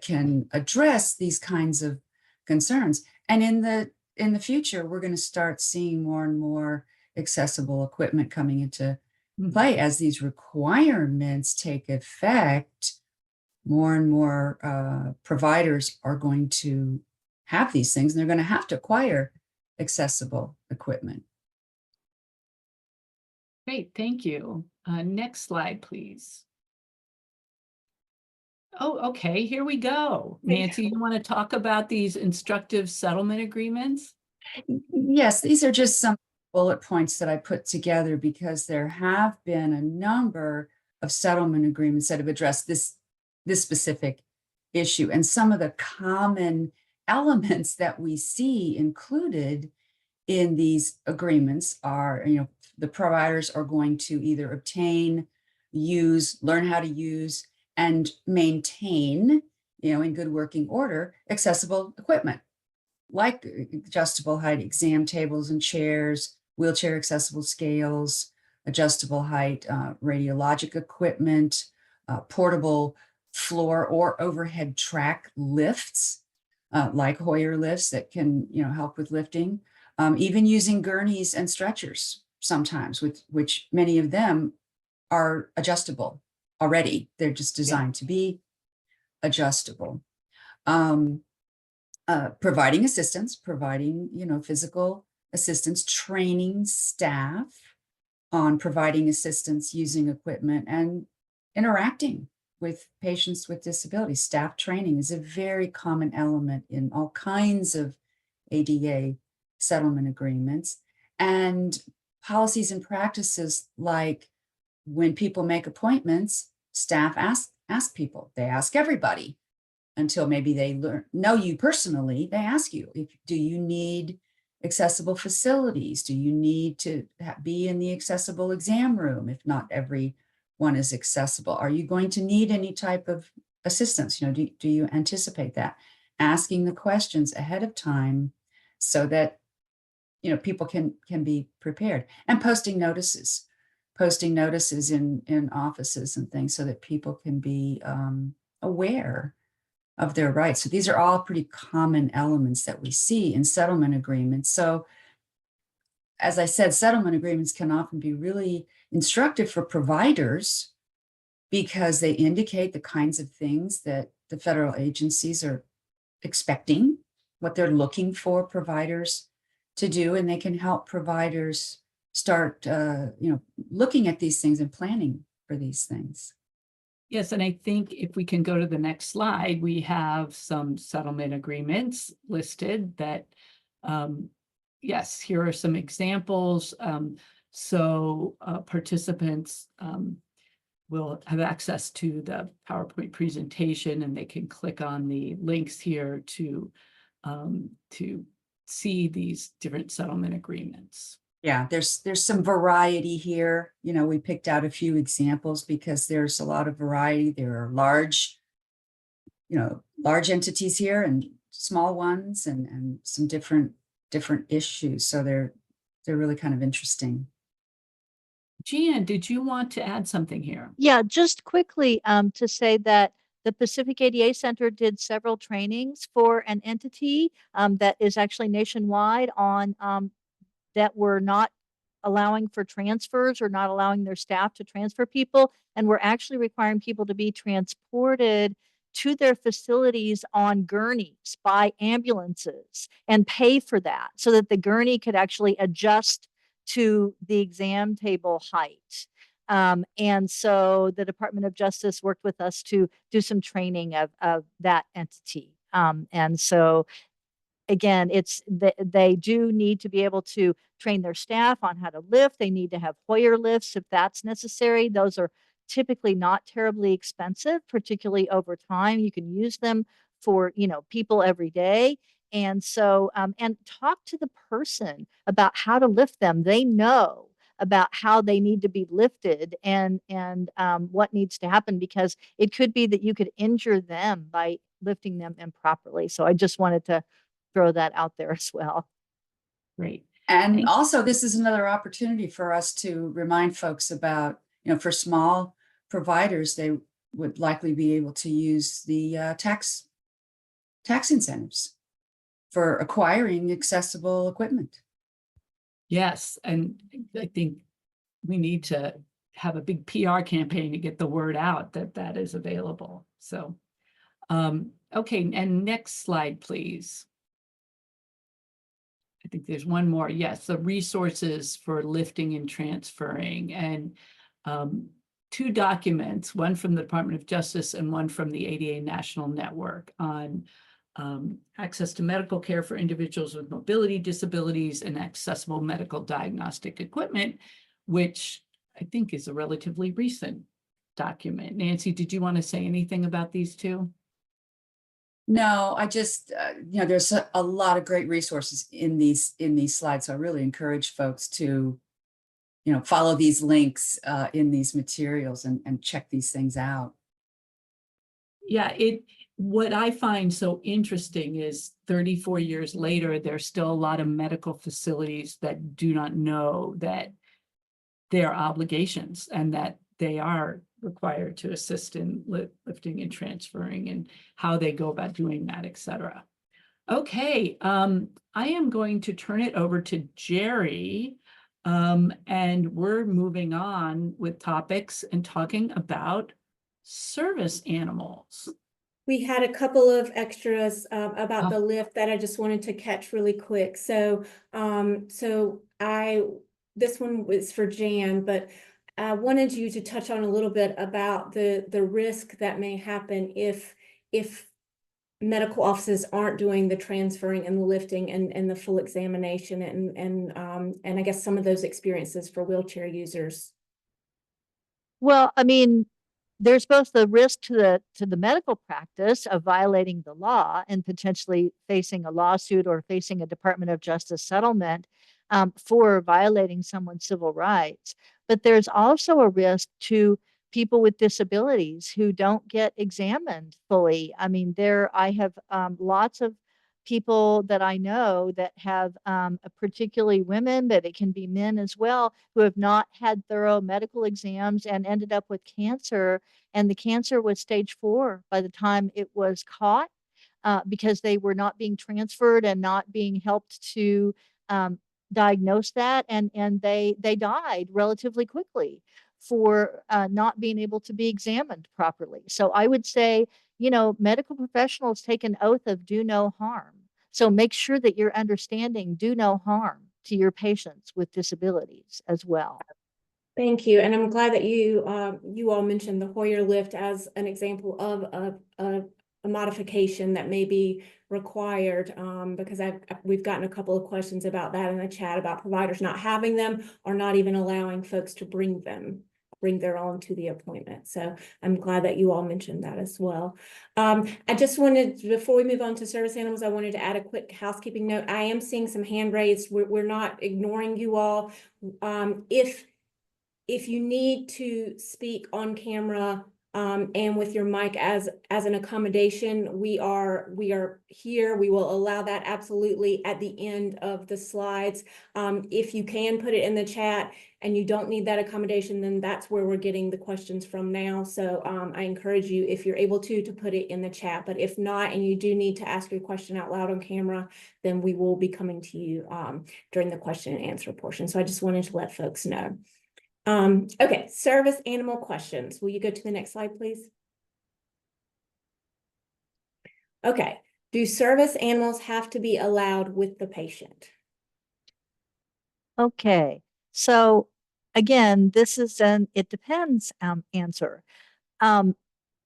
can address these kinds of concerns. And in the future, we're going to start seeing more and more accessible equipment coming into play as these requirements take effect. More and more providers are going to have these things, and they're going to have to acquire accessible equipment. Great, thank you. Next slide, please. Oh, okay, here we go. Nancy, you want to talk about these instructive settlement agreements? Yes, these are just some bullet points that I put together because there have been a number of settlement agreements that have addressed this specific issue. And some of the common elements that we see included in these agreements are, the providers are going to either obtain, use, learn how to use, and maintain, in good working order, accessible equipment, like adjustable height exam tables and chairs, wheelchair accessible scales, adjustable height radiologic equipment, portable floor or overhead track lifts, like Hoyer lifts that can, help with lifting, even using gurneys and stretchers sometimes, which many of them are adjustable already. They're just designed to be adjustable. Providing assistance, physical assistance, training staff on providing assistance using equipment, and interacting with patients with disabilities. Staff training is a very common element in all kinds of ADA settlement agreements. And policies and practices, like when people make appointments, staff ask people, they ask everybody until maybe they know you personally. They ask you, do you need accessible facilities? Do you need to be in the accessible exam room if not every one is accessible? Are you going to need any type of assistance? Do you anticipate that? Asking the questions ahead of time so that people can be prepared, and posting notices in offices and things so that people can be aware of their rights. So these are all pretty common elements that we see in settlement agreements. So as I said, settlement agreements can often be really instructive for providers because they indicate the kinds of things that the federal agencies are expecting, what they're looking for providers to do, and they can help providers start looking at these things and planning for these things. Yes, and I think if we can go to the next slide, we have some settlement agreements listed that, yes, here are some examples. So participants will have access to the PowerPoint presentation, and they can click on the links here to see these different settlement agreements. Yeah, there's some variety here. We picked out a few examples because there's a lot of variety. There are large entities here and small ones, and some different issues. So they're really kind of interesting. Jan, did you want to add something here? Yeah, just quickly to say that the Pacific ADA Center did several trainings for an entity that is actually nationwide on that were not allowing for transfers or not allowing their staff to transfer people. And we're actually requiring people to be transported to their facilities on gurneys by ambulances and pay for that so that the gurney could actually adjust to the exam table height. And so the Department of Justice worked with us to do some training of that entity. And so again, they do need to be able to train their staff on how to lift. They need to have Hoyer lifts if that's necessary. Those are typically not terribly expensive, particularly over time. You can use them for, people every day. And so, and talk to the person about how to lift them. They know about how they need to be lifted and what needs to happen, because it could be that you could injure them by lifting them improperly. So I just wanted to throw that out there as well. Great. And Thank- also, this is another opportunity for us to remind folks about, for small providers, they would likely be able to use the tax incentives for acquiring accessible equipment. Yes, and I think we need to have a big PR campaign to get the word out that that is available. So, okay, and next slide, please. I think there's one more. Yes, the resources for lifting and transferring, and two documents, one from the Department of Justice and one from the ADA National Network on access to medical care for individuals with mobility disabilities and accessible medical diagnostic equipment, which I think is a relatively recent document. Nancy, did you want to say anything about these two? No, I just, there's a lot of great resources in these slides. So I really encourage folks to, follow these links in these materials and check these things out. Yeah, what I find so interesting is 34 years later, there's still a lot of medical facilities that do not know that their obligations and that they are required to assist in lifting and transferring and how they go about doing that, et cetera. Okay, I am going to turn it over to Jerry, and we're moving on with topics and talking about service animals. We had a couple of extras about the lift that I just wanted to catch really quick. So, this one was for Jan, but I wanted you to touch on a little bit about the risk that may happen if medical offices aren't doing the transferring and the lifting and the full examination and I guess some of those experiences for wheelchair users. Well, I mean, there's both the risk to the medical practice of violating the law and potentially facing a lawsuit or facing a Department of Justice settlement for violating someone's civil rights. But there's also a risk to people with disabilities who don't get examined fully. I mean, I have lots of people that I know that have, particularly women, but it can be men as well, who have not had thorough medical exams and ended up with cancer. And the cancer was stage 4 by the time it was caught, because they were not being transferred and not being helped to diagnose that. And they died relatively quickly for not being able to be examined properly. So I would say, medical professionals take an oath of do no harm. So make sure that you're understanding do no harm to your patients with disabilities as well. Thank you. And I'm glad that you all mentioned the Hoyer lift as an example of a modification that may be required, because we've gotten a couple of questions about that in the chat about providers not having them or not even allowing folks to bring their own to the appointment. So I'm glad that you all mentioned that as well. I just wanted, before we move on to service animals, I wanted to add a quick housekeeping note. I am seeing some hand raised. We're not ignoring you all. If you need to speak on camera and with your mic as an accommodation, we are here. We will allow that absolutely at the end of the slides. If you can put it in the chat and you don't need that accommodation, then that's where we're getting the questions from now. So I encourage you, if you're able to put it in the chat. But if not, and you do need to ask your question out loud on camera, then we will be coming to you during the question and answer portion. So I just wanted to let folks know. Okay, service animal questions. Will you go to the next slide, please? Okay, do service animals have to be allowed with the patient? Okay, so again, this is an it depends answer.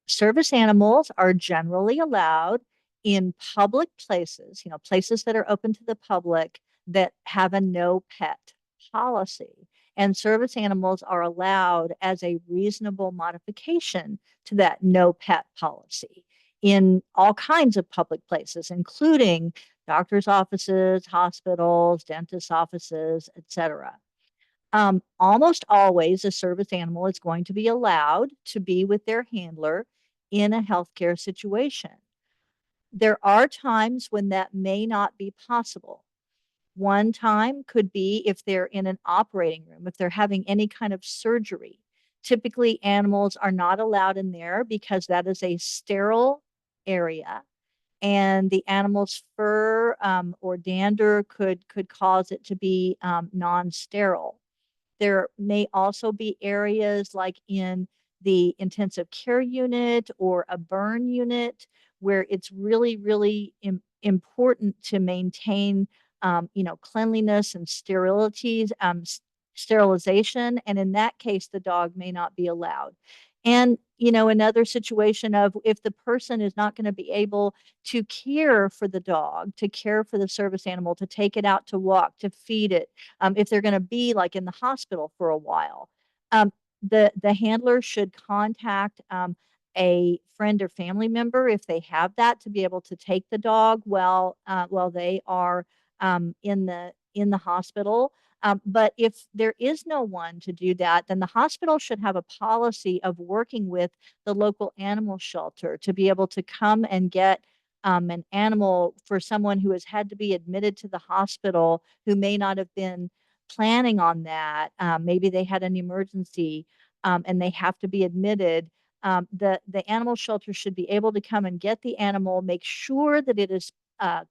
Service animals are generally allowed in public places, places that are open to the public that have a no pet policy. And service animals are allowed as a reasonable modification to that no pet policy in all kinds of public places, including doctors' offices, hospitals, dentist offices, etc. Almost always a service animal is going to be allowed to be with their handler in a healthcare situation. There are times when that may not be possible. One time could be if they're in an operating room, if they're having any kind of surgery. Typically, animals are not allowed in there because that is a sterile area, and the animal's fur or dander could cause it to be non-sterile. There may also be areas like in the intensive care unit or a burn unit where it's really, really important to maintain, cleanliness and sterilization. And in that case, the dog may not be allowed. And, another situation of if the person is not going to be able to care for the dog, to care for the service animal, to take it out to walk, to feed it, if they're going to be like in the hospital for a while. The handler should contact a friend or family member if they have that to be able to take the dog while they are in the hospital. But if there is no one to do that, then the hospital should have a policy of working with the local animal shelter to be able to come and get an animal for someone who has had to be admitted to the hospital who may not have been planning on that. Maybe they had an emergency and they have to be admitted. The animal shelter should be able to come and get the animal, make sure that it is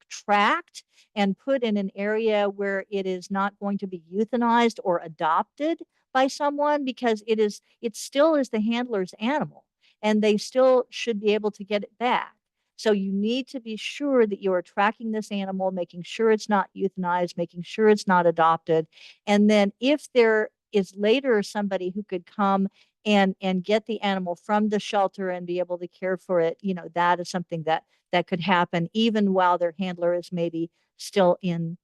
tracked and put in an area where it is not going to be euthanized or adopted by someone, because it still is the handler's animal and they still should be able to get it back. So you need to be sure that you are tracking this animal, making sure it's not euthanized, making sure it's not adopted. And then if there is later somebody who could come and get the animal from the shelter and be able to care for it, that is something that could happen even while their handler is maybe still in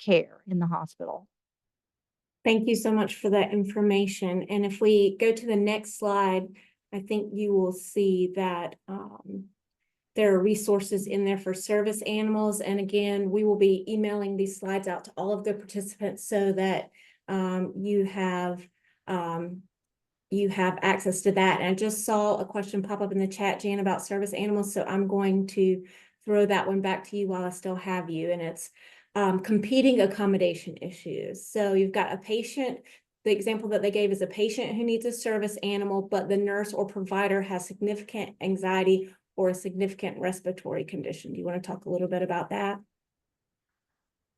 care in the hospital. Thank you so much for that information. And if we go to the next slide, I think you will see that there are resources in there for service animals. And again, we will be emailing these slides out to all of the participants so that you have access to that. And I just saw a question pop up in the chat, Jan, about service animals. So I'm going to throw that one back to you while I still have you. And it's competing accommodation issues. So you've got a patient. The example that they gave is a patient who needs a service animal, but the nurse or provider has significant anxiety or a significant respiratory condition. Do you want to talk a little bit about that?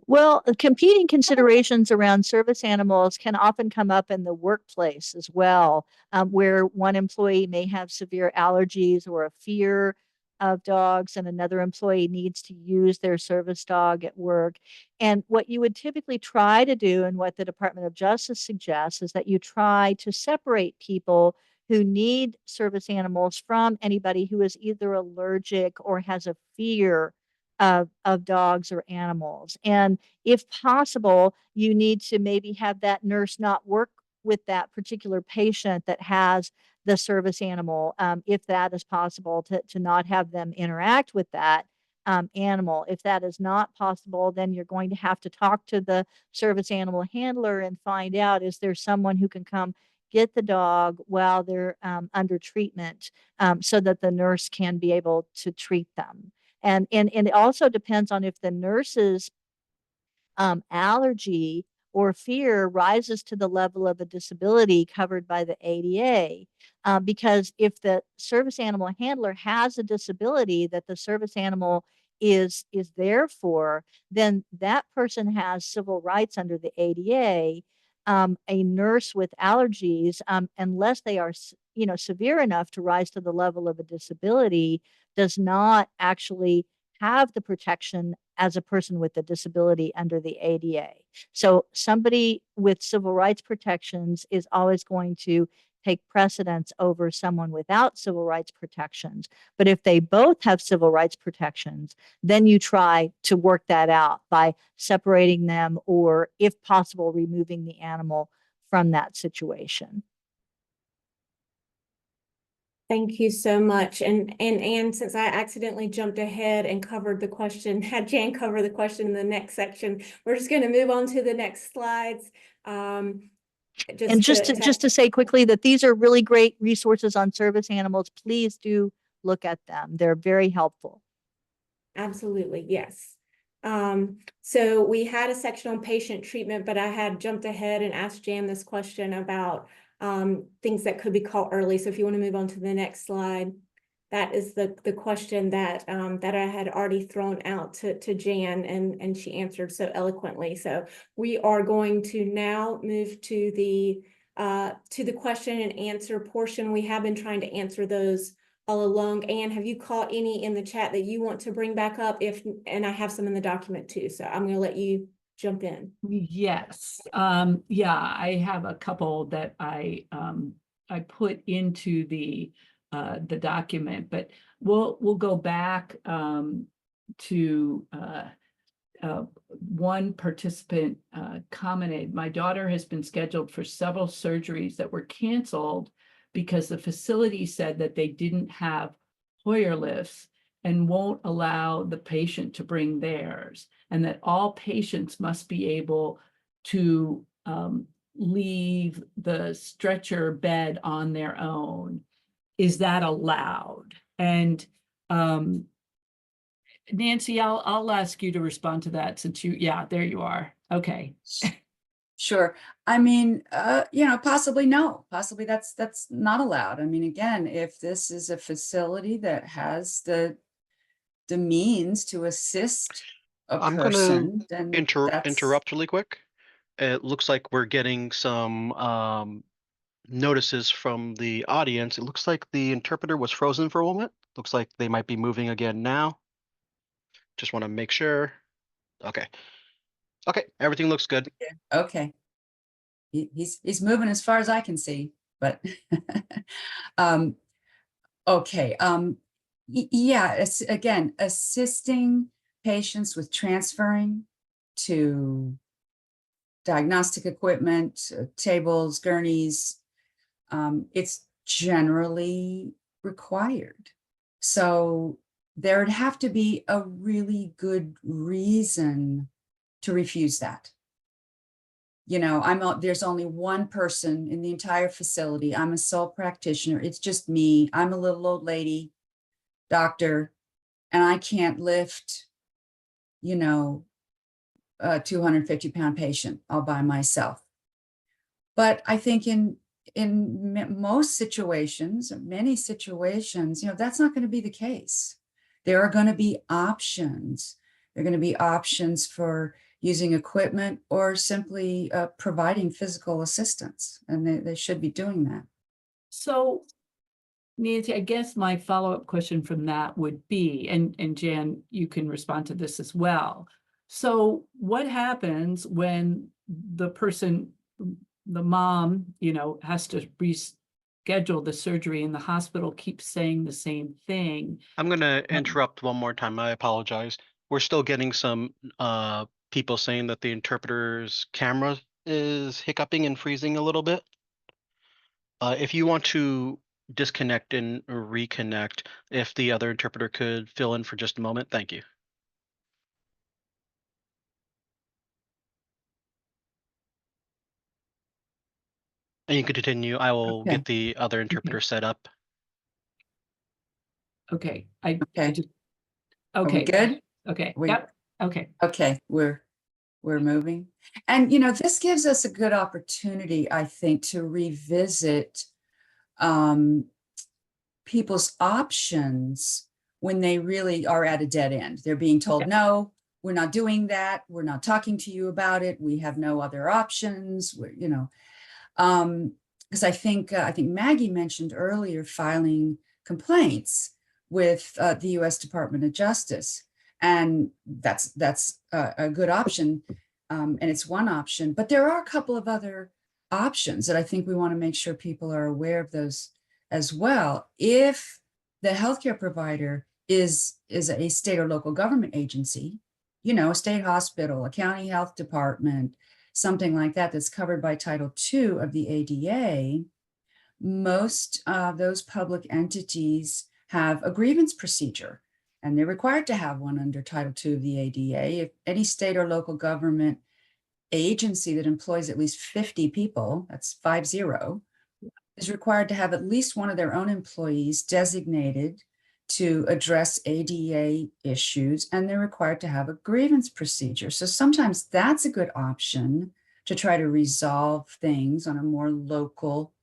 Well, competing considerations around service animals can often come up in the workplace as well, where one employee may have severe allergies or a fear of dogs, and another employee needs to use their service dog at work. And what you would typically try to do, and what the Department of Justice suggests, is that you try to separate people who need service animals from anybody who is either allergic or has a fear of dogs or animals. And if possible, you need to maybe have that nurse not work with that particular patient that has the service animal, if that is possible, to not have them interact with that animal. If that is not possible, then you're going to have to talk to the service animal handler and find out, is there someone who can come get the dog while they're under treatment, so that the nurse can be able to treat them. And it also depends on if the nurse's allergy or fear rises to the level of a disability covered by the ADA. Because if the service animal handler has a disability that the service animal is there for, then that person has civil rights under the ADA. A nurse with allergies, unless they are severe enough to rise to the level of a disability, does not actually have the protection as a person with a disability under the ADA. So somebody with civil rights protections is always going to take precedence over someone without civil rights protections. But if they both have civil rights protections, then you try to work that out by separating them, or if possible, removing the animal from that situation. Thank you so much. And since I accidentally jumped ahead and covered the question, had Jan cover the question in the next section, we're just going to move on to the next slides. And just to say quickly that these are really great resources on service animals. Please do look at them. They're very helpful. Absolutely, yes. So we had a section on patient treatment, but I had jumped ahead and asked Jan this question about things that could be caught early. So if you want to move on to the next slide, that is the question that that I had already thrown out to Jan, and she answered so eloquently. So we are going to now move to the question and answer portion. We have been trying to answer those all along. Anne, have you caught any in the chat that you want to bring back up? And I have some in the document too, so I'm going to let you jump in. Yes. Yeah, I have a couple that I put into the document, but we'll go back to one participant commented, my daughter has been scheduled for several surgeries that were canceled because the facility said that they didn't have Hoyer lifts and won't allow the patient to bring theirs, and that all patients must be able to leave the stretcher bed on their own. Is that allowed? And Nancy, I'll ask you to respond to that since yeah, there you are. Okay. Sure. I mean, possibly no, possibly that's not allowed. I mean, again, if this is a facility that has the means to assist a I'm person, then interrupt really quick. It looks like we're getting some notices from the audience. It looks like the interpreter was frozen for a moment. Looks like they might be moving again now. Just want to make sure. Okay. Okay, everything looks good. okay. He's moving as far as I can see, but okay. Yeah, it's, again, assisting patients with transferring to diagnostic equipment, tables, gurneys, it's generally required. So there'd have to be a really good reason to refuse that. You know, there's only one person in the entire facility. I'm a sole practitioner. It's just me. I'm a little old lady doctor, and I can't lift, you know, a 250-pound patient all by myself. But I think in most situations, many situations, you know, that's not going to be the case. There are going to be options. There are going to be options for using equipment or simply providing physical assistance, and they should be doing that. So, Nancy, I guess my follow-up question from that would be, and Jan, you can respond to this as well. So what happens when the person, the mom, you know, has to reschedule the surgery and the hospital keeps saying the same thing? I'm going to interrupt one more time. I apologize. We're still getting some people saying that the interpreter's camera is hiccuping and freezing a little bit. If you want to disconnect and reconnect, if the other interpreter could fill in for just a moment, thank you. And you can continue. I will Okay. get the other interpreter set up. Okay, Okay. okay. Are we good? Okay, We- yep, okay. Okay, we're moving. And, you know, this gives us a good opportunity, I think, to revisit people's options when they really are at a dead end. They're being told, no, we're not doing that. We're not talking to you about it. We have no other options. You know, because I think Maggie mentioned earlier filing complaints with the U.S. Department of Justice, and that's a good option, and it's one option. But there are a couple of other options that I think we want to make sure people are aware of those as well. If the healthcare provider is a state or local government agency, you know, a state hospital, a county health department, something like that, that's covered by Title II of the ADA, most of those public entities have a grievance procedure, and they're required to have one under Title II of the ADA. If any state or local government agency that employs at least 50 people, that's 50, is required to have at least one of their own employees designated to address ADA issues, and they're required to have a grievance procedure. So sometimes that's a good option to try to resolve things on a more local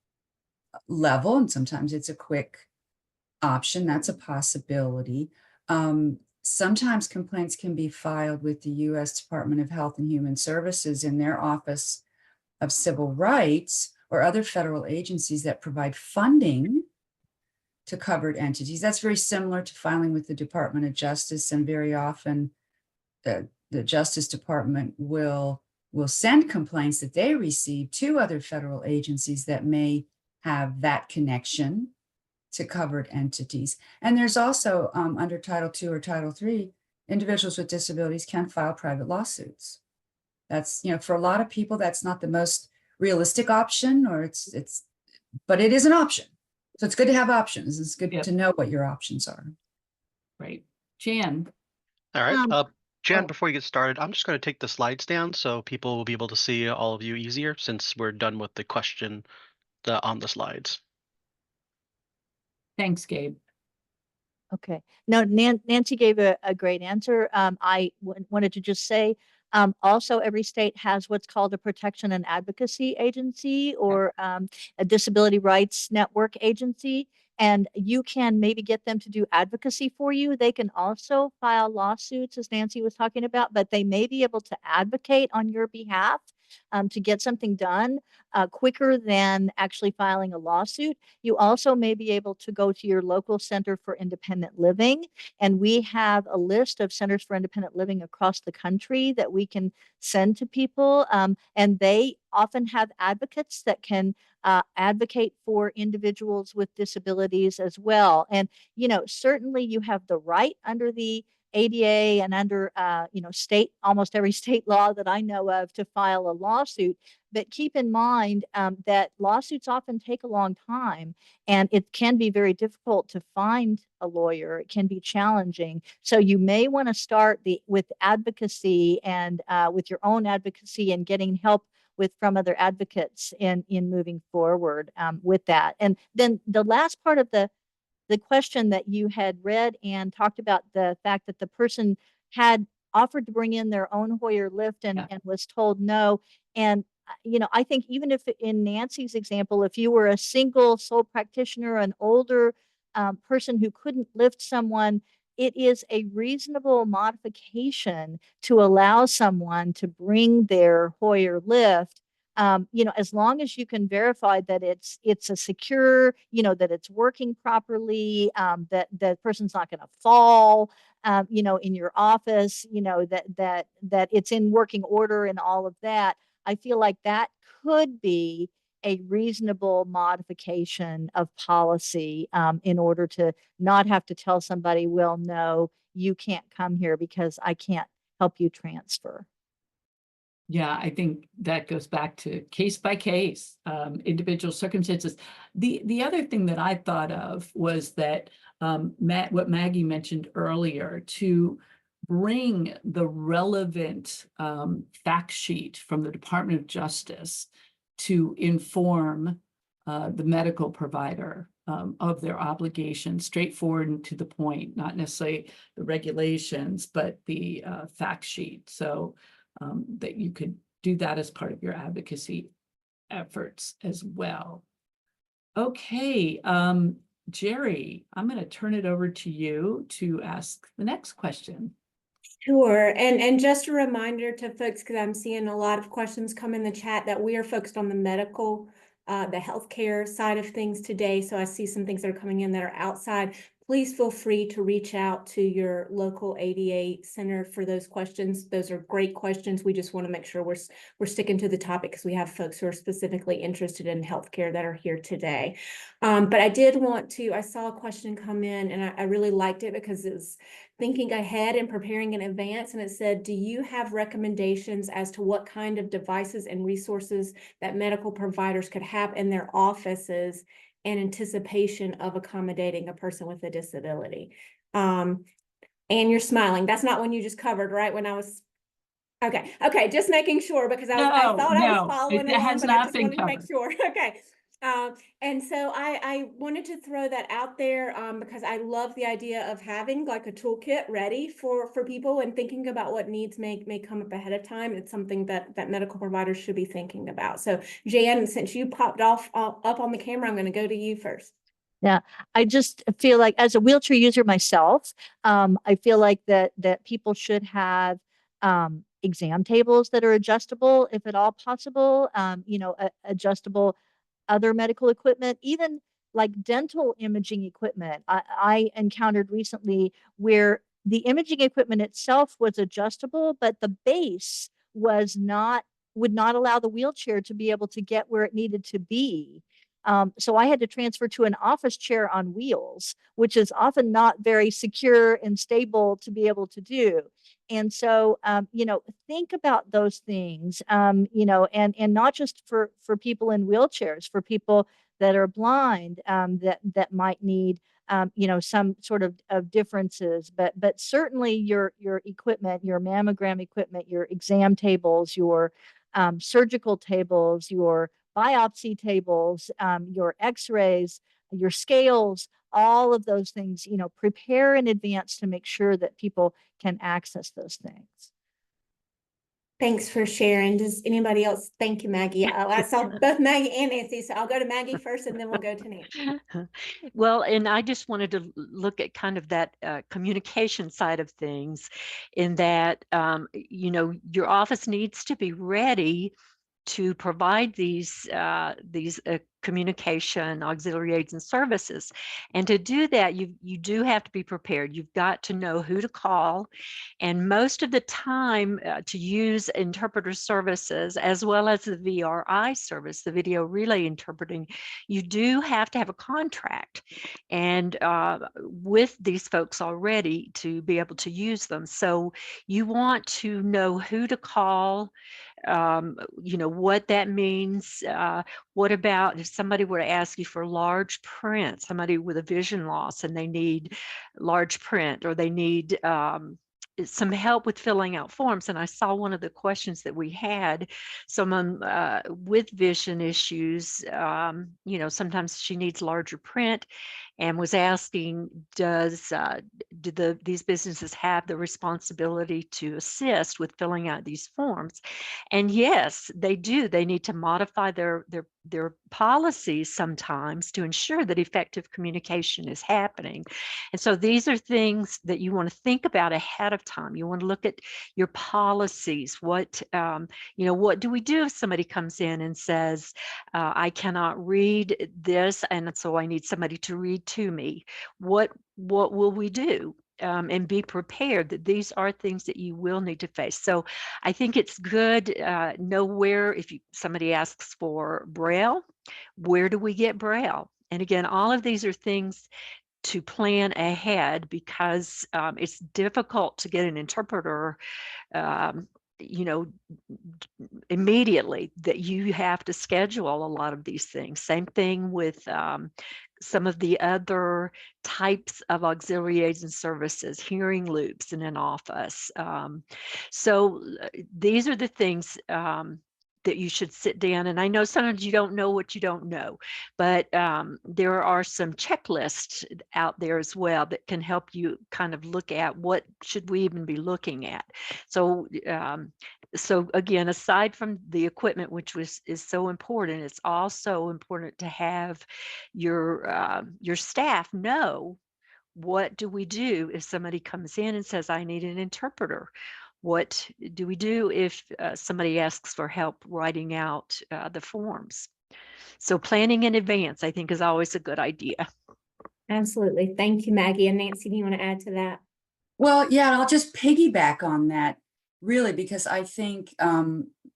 level, and sometimes it's a quick option. That's a possibility. Sometimes complaints can be filed with the U.S. Department of Health and Human Services in their Office of Civil Rights or other federal agencies that provide funding to covered entities. That's very similar to filing with the Department of Justice, and very often the Justice Department will send complaints that they receive to other federal agencies that may have that connection to covered entities. And there's also under Title II or Title III, individuals with disabilities can file private lawsuits. That's, for a lot of people, that's not the most realistic option, or but it is an option. So it's good to have options. It's good to know what your options are. Right. Jan. All right. Jan, oh. before you get started, I'm just going to take the slides down so people will be able to see all of you easier, since we're done with the question on the slides. Thanks, Gabe. Okay. No, Nancy gave a great answer. I wanted to just say, also every state has what's called a protection and advocacy agency, or a disability rights network agency. And you can maybe get them to do advocacy for you. They can also file lawsuits, as Nancy was talking about, but they may be able to advocate on your behalf to get something done quicker than actually filing a lawsuit. You also may be able to go to your local Center for Independent Living, and we have a list of centers for independent living across the country that we can send to people, and they often have advocates that can advocate for individuals with disabilities as well. And, certainly you have the right under the ADA and under, almost every state law that I know of, to file a lawsuit. But keep in mind that lawsuits often take a long time, and it can be very difficult to find a lawyer. It can be challenging. So you may want to start with advocacy and with your own advocacy, and getting help from other advocates in moving forward with that. And then the last part of the question that you had read and talked about, the fact that the person had offered to bring in their own Hoyer lift and was told no. And, I think even if in Nancy's example, if you were a single sole practitioner, an older person who couldn't lift someone, it is a reasonable modification to allow someone to bring their Hoyer lift, as long as you can verify that it's a secure, that it's working properly, that the person's not going to fall, in your office, that it's in working order and all of that. I feel like that could be a reasonable modification of policy in order to not have to tell somebody, well, no, you can't come here because I can't help you transfer. Yeah, I think that goes back to case by case, individual circumstances. The other thing that I thought of was that what Maggie mentioned earlier, to bring the relevant fact sheet from the Department of Justice to inform the medical provider of their obligations, straightforward and to the point, not necessarily the regulations, but the fact sheet. So that you could do that as part of your advocacy efforts as well. Okay, Jerry, I'm going to turn it over to you to ask the next question. Sure. And just a reminder to folks, because I'm seeing a lot of questions come in the chat, that we are focused on the medical, the healthcare side of things today. So I see some things that are coming in that are outside. Please feel free to reach out to your local ADA center for those questions. Those are great questions. We just want to make sure we're sticking to the topic, because we have folks who are specifically interested in healthcare that are here today. But I did want to, I saw a question come in, and I really liked it because it was thinking ahead and preparing in advance. And it said, do you have recommendations as to what kind of devices and resources that medical providers could have in their offices in anticipation of accommodating a person with a disability? And you're smiling. That's not one you just covered, right? When I was Okay, just making sure, because I No, thought I was no, following it along, has but I not just been wanted to make covered. sure. Okay. And so I wanted to throw that out there, because I love the idea of having like a toolkit ready for people and thinking about what needs may come up ahead of time. It's something that medical providers should be thinking about. So Jan, since you popped off up on the camera, I'm going to go to you first. Yeah, I just feel like as a wheelchair user myself, I feel like that people should have exam tables that are adjustable, if at all possible. Adjustable other medical equipment, even like dental imaging equipment. I encountered recently where the imaging equipment itself was adjustable, but the base would not allow the wheelchair to be able to get where it needed to be. So I had to transfer to an office chair on wheels, which is often not very secure and stable to be able to do. And so, think about those things, and not just for people in wheelchairs, for people that are blind, that might need, some sort of differences, but certainly your equipment, your mammogram equipment, your exam tables, your surgical tables, your biopsy tables, your x-rays, your scales, all of those things, prepare in advance to make sure that people can access those things. Thanks for sharing. Does anybody else? Thank you, Maggie. I saw both Maggie and Nancy, so I'll go to Maggie first and then we'll go to Nancy. Well, and I just wanted to look at kind of that communication side of things, in that, your office needs to be ready to provide these communication auxiliary aids and services. And to do that, you do have to be prepared. You've got to know who to call, and most of the time to use interpreter services, as well as the VRI service, the video relay interpreting, you do have to have a contract and with these folks already to be able to use them. So you want to know who to call, what that means. What about if somebody were to ask you for large print, somebody with a vision loss and they need large print, or they need some help with filling out forms. And I saw one of the questions that we had, someone with vision issues, sometimes she needs larger print, and was asking, do these businesses have the responsibility to assist with filling out these forms? And yes, they do. They need to modify their policies sometimes to ensure that effective communication is happening. And so these are things that you want to think about ahead of time. You want to look at your policies. What do we do if somebody comes in and says, I cannot read this, and so I need somebody to read to me? What will we do? And be prepared that these are things that you will need to face. So I think it's good, know where, if somebody asks for Braille, where do we get Braille? And again, all of these are things to plan ahead, because it's difficult to get an interpreter, immediately, that you have to schedule a lot of these things. Same thing with some of the other types of auxiliary aids and services, hearing loops in an office. So these are the things that you should sit down. And I know sometimes you don't know what you don't know, but there are some checklists out there as well that can help you kind of look at what should we even be looking at. So so again, aside from the equipment, which is so important, it's also important to have your staff know, what do we do if somebody comes in and says, I need an interpreter? What do we do if somebody asks for help writing out the forms? So planning in advance, I think, is always a good idea. Absolutely. Thank you, Maggie. And Nancy, do you want to add to that? Well, yeah, I'll just piggyback on that, really, because I think,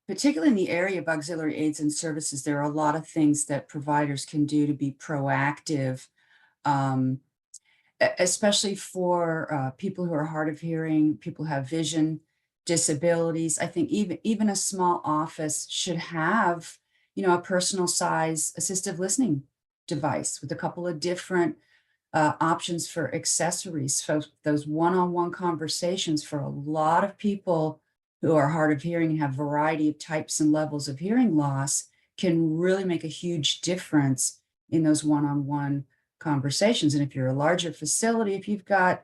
particularly in the area of auxiliary aids and services, there are a lot of things that providers can do to be proactive, especially for people who are hard of hearing, people who have vision disabilities. I think even a small office should have, a personal size assistive listening device with a couple of different options for accessories. So those one-on-one conversations, for a lot of people who are hard of hearing and have a variety of types and levels of hearing loss can really make a huge difference in those one-on-one conversations. And if you're a larger facility, if you've got,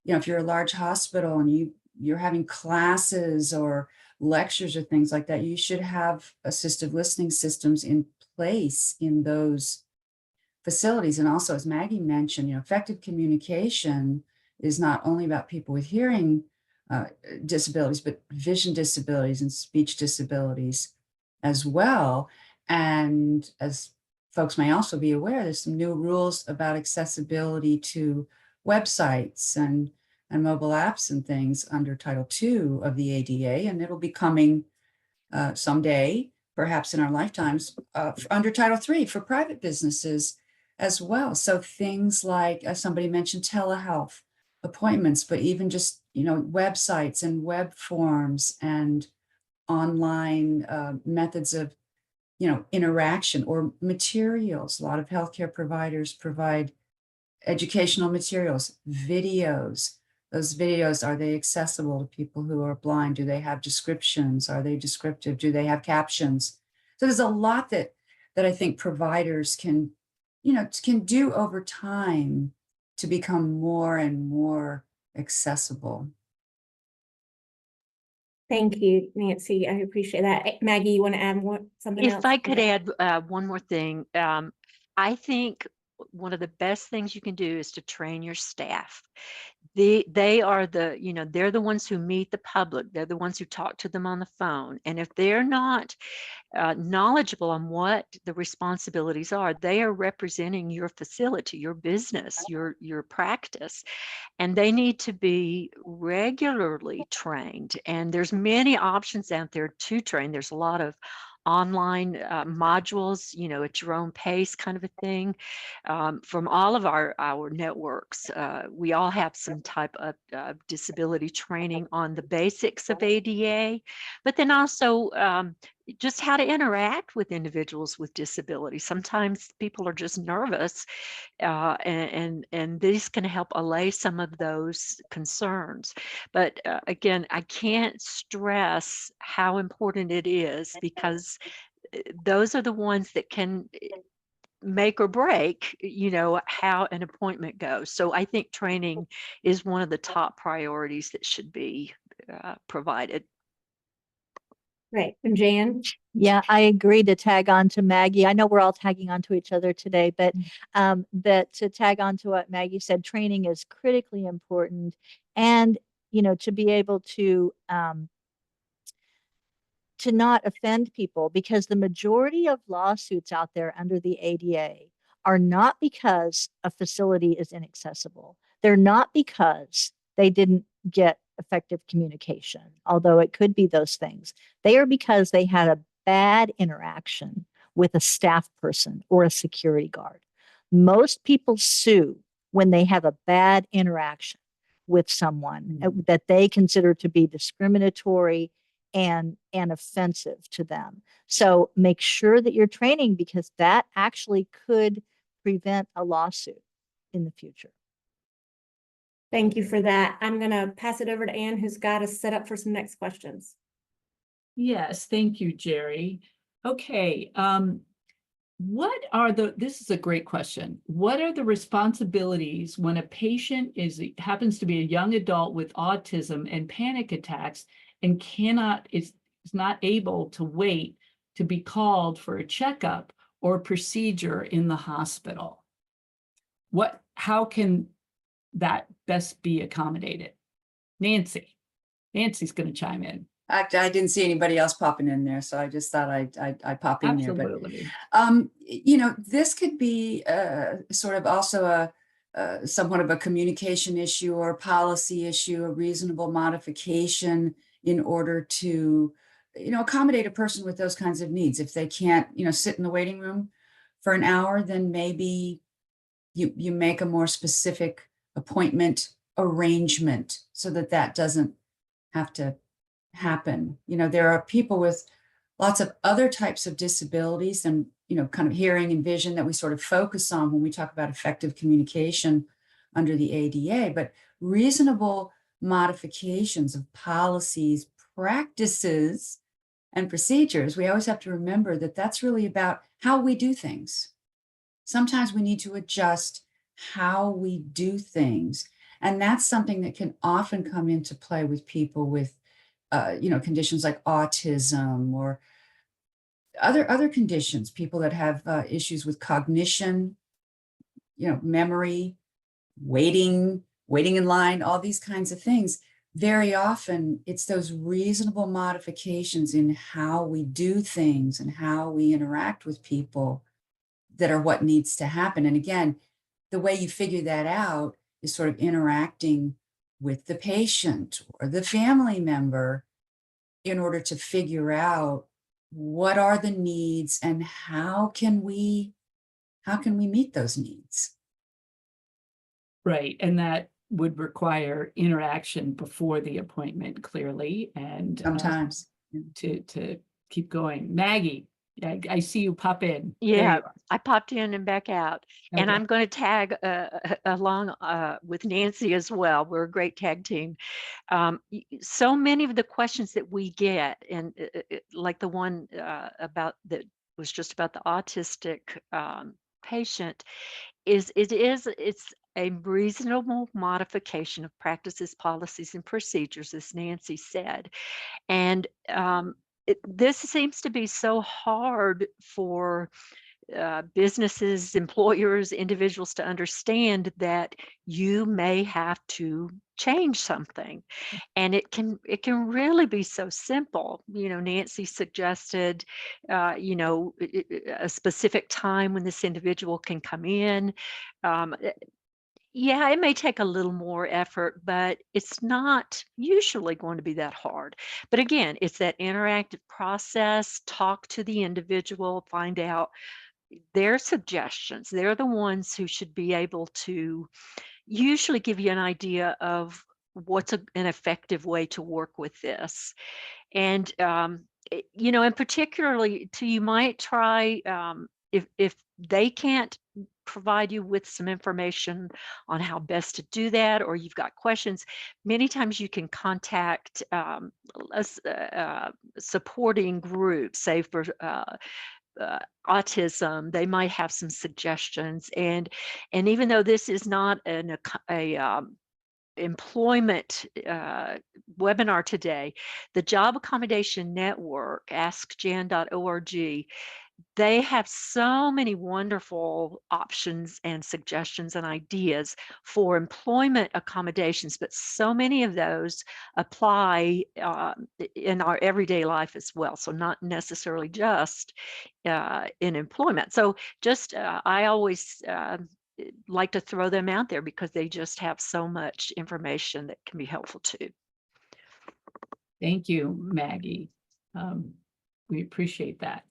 if you're a large hospital and you're having classes or lectures or things like that, you should have assistive listening systems in place in those facilities. And also, as Maggie mentioned, effective communication is not only about people with hearing disabilities, but vision disabilities and speech disabilities as well. And as folks may also be aware, there's some new rules about accessibility to websites and mobile apps and things under Title II of the ADA, and it'll be coming someday, perhaps in our lifetimes, under Title III for private businesses as well. So things like, as somebody mentioned, telehealth appointments, but even just, websites and web forms and online methods of, interaction or materials. A lot of healthcare providers provide educational materials, videos. Those videos, are they accessible to people who are blind? Do they have descriptions? Are they descriptive? Do they have captions? So there's a lot that I think providers can do over time to become more and more accessible. Thank you, Nancy. I appreciate that. Maggie, you want to add something else? If I could add one more thing, I think one of the best things you can do is to train your staff. They are they're the ones who meet the public. They're the ones who talk to them on the phone. And if they're not knowledgeable on what the responsibilities are, they are representing your facility, your business, your practice, and they need to be regularly trained. And there's many options out there to train. There's a lot of online modules, at your own pace kind of a thing. From all of our networks, we all have some type of disability training on the basics of ADA, but then also just how to interact with individuals with disabilities. Sometimes people are just nervous, and this can help allay some of those concerns. But again, I can't stress how important it is, because those are the ones that can make or break, how an appointment goes. So I think training is one of the top priorities that should be provided. Right. And Jan? Yeah, I agree to tag on to Maggie. I know we're all tagging on to each other today, but that to tag on to what Maggie said, training is critically important. And, to be able to not offend people, because the majority of lawsuits out there under the ADA are not because a facility is inaccessible. They're not because they didn't get effective communication, although it could be those things. They are because they had a bad interaction with a staff person or a security guard. Most people sue when they have a bad interaction with someone that they consider to be discriminatory and offensive to them. So make sure that you're training, because that actually could prevent a lawsuit in the future. Thank you for that. I'm going to pass it over to Anne, who's got us set up for some next questions. Yes, thank you, Jerry. Okay, this is a great question. What are the responsibilities when a patient happens to be a young adult with autism and panic attacks and is not able to wait to be called for a checkup or procedure in the hospital? How can that best be accommodated? Nancy's going to chime in. I didn't see anybody else popping in there, so I just thought I'd pop in there. Absolutely. But this could be sort of also somewhat of a communication issue or policy issue, a reasonable modification in order to, accommodate a person with those kinds of needs. If they can't, sit in the waiting room for an hour, then maybe you make a more specific appointment arrangement so that doesn't have to happen. There are people with lots of other types of disabilities and, kind of hearing and vision that we sort of focus on when we talk about effective communication under the ADA, but reasonable modifications of policies, practices and procedures, we always have to remember that that's really about how we do things. Sometimes we need to adjust how we do things. And that's something that can often come into play with people with, conditions like autism or other conditions, people that have issues with cognition, memory, waiting in line, all these kinds of things. Very often it's those reasonable modifications in how we do things and how we interact with people that are what needs to happen. And again, the way you figure that out is sort of interacting with the patient or the family member in order to figure out what are the needs and how can we meet those needs. Right, and that would require interaction before the appointment, clearly, and Sometimes. to keep going. Maggie, I see you pop in. There Yeah, you are. I popped in and back out. And Okay. I'm going to tag along with Nancy as well. We're a great tag team. So many of the questions that we get, and like the one about that was just about the autistic patient, it's a reasonable modification of practices, policies, and procedures, as Nancy said. And this seems to be so hard for businesses, employers, individuals to understand that you may have to change something, and it can really be so simple. Nancy suggested, a specific time when this individual can come in. Um, yeah, it may take a little more effort, but it's not usually going to be that hard. But again, it's that interactive process. Talk to the individual, find out their suggestions. They're the ones who should be able to usually give you an idea of what's an effective way to work with this. And and particularly too, you might try, if they can't provide you with some information on how best to do that, or you've got questions, many times you can contact supporting groups, say for autism. They might have some suggestions, and even though this is not a employment webinar today, the Job Accommodation Network, askjan.org, they have so many wonderful options and suggestions and ideas for employment accommodations, but so many of those apply in our everyday life as well. So not necessarily just in employment. So just I always like to throw them out there because they just have so much information that can be helpful too. Thank you, Maggie. We appreciate that.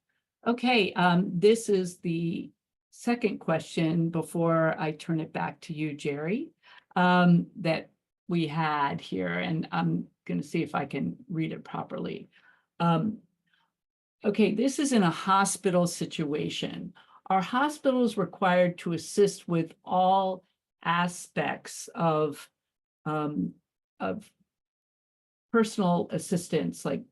Okay, this is the second question before I turn it back to you, Jerry, that we had here, and I'm going to see if I can read it properly. Okay, this is in a hospital situation. Are hospitals required to assist with all aspects of personal assistance, like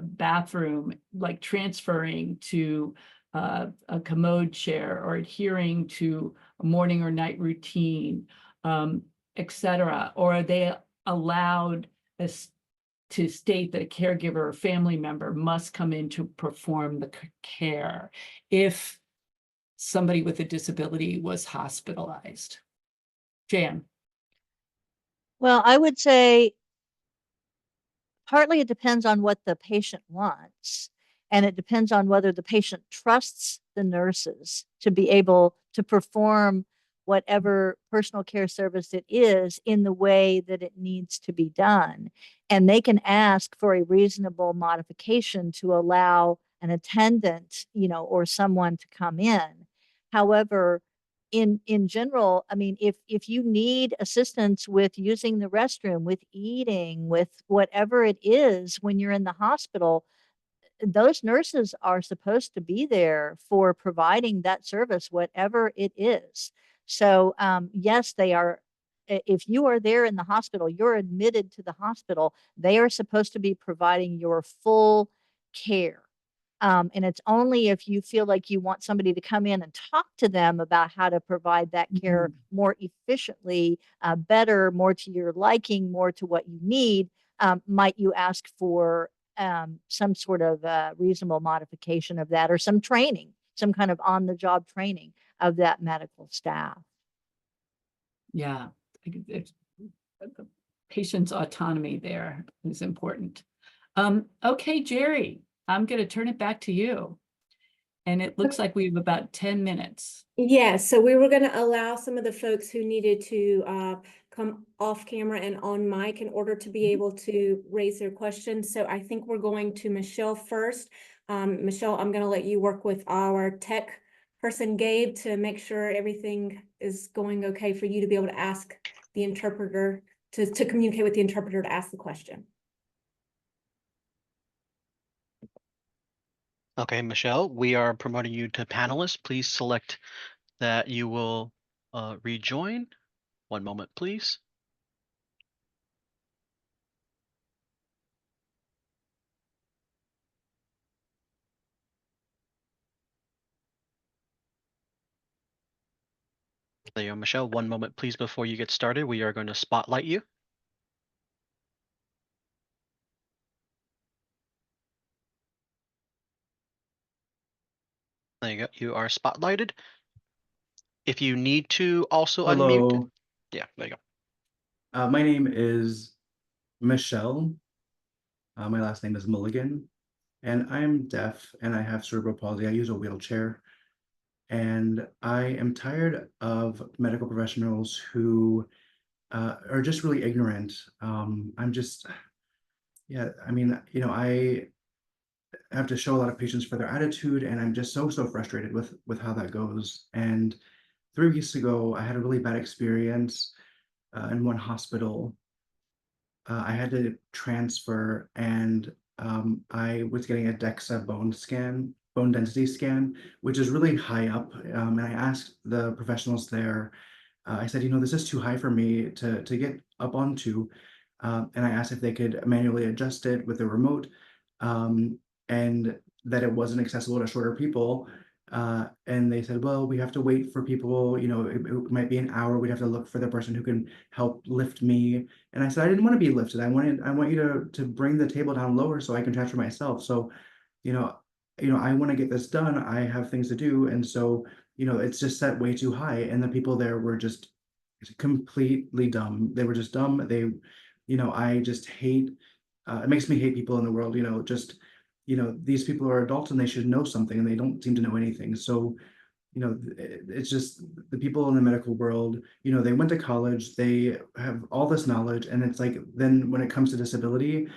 bathroom, like transferring to a commode chair or adhering to a morning or night routine, etc.? Or are they allowed to state that a caregiver or family member must come in to perform the care if somebody with a disability was hospitalized? Jan. Well, I would say partly it depends on what the patient wants, and it depends on whether the patient trusts the nurses to be able to perform whatever personal care service it is in the way that it needs to be done. And they can ask for a reasonable modification to allow an attendant, or someone to come in. However, in general, I mean, if you need assistance with using the restroom, with eating, with whatever it is when you're in the hospital, those nurses are supposed to be there for providing that service, whatever it is. So yes, they are if you are there in the hospital, you're admitted to the hospital, they are supposed to be providing your full care. And it's only if you feel like you want somebody to come in and talk to them about how to provide that care more efficiently, better, more to your liking, more to what you need, might you ask for some sort of reasonable modification of that, or some training, some kind of on-the-job training of that medical staff. Yeah, the patient's autonomy there is important. Okay, Jerry, I'm going to turn it back to you. And it looks like we have about 10 minutes. Yeah, so we were going to allow some of the folks who needed to come off camera and on mic in order to be able to raise their questions. So I think we're going to Michelle first. Michelle, I'm going to let you work with our tech person, Gabe, to make sure everything is going okay for you to be able to ask the interpreter, to communicate with the interpreter to ask the question. Okay, Michelle, we are promoting you to panelist. Please select that you will rejoin. One moment, please. There you go, Michelle. One moment, please, before you get started. We are going to spotlight you. There you go. You are spotlighted. If you need to also unmute. Hello, Yeah, there you go. my name is Michelle. My last name is Mulligan, and I'm deaf and I have cerebral palsy. I use a wheelchair, and I am tired of medical professionals who are just really ignorant. I'm just, yeah, I mean, you know, I have to show a lot of patience for their attitude, and I'm just so frustrated with how that goes. And 3 weeks ago, I had a really bad experience in one hospital. I had to transfer, and I was getting a DEXA bone density scan, which is really high up. And I asked the professionals there, I said, you know, this is too high for me to get up onto. And I asked if they could manually adjust it with a remote, and that it wasn't accessible to shorter people. And they said, well, we have to wait for people, you know, it might be an hour. We'd have to look for the person who can help lift me. And I said, I didn't want to be lifted. I want you to bring the table down lower so I can transfer myself. So, you know, I want to get this done. I have things to do. And so, you know, it's just set way too high. And the people there were just completely dumb. They were just dumb. They, you know, I just hate, it makes me hate people in the world, you know, just, you know, these people are adults and they should know something and they don't seem to know anything. So, you know, it's just the people in the medical world, you know, they went to college, they have all this knowledge, and it's like, then when it comes to disability,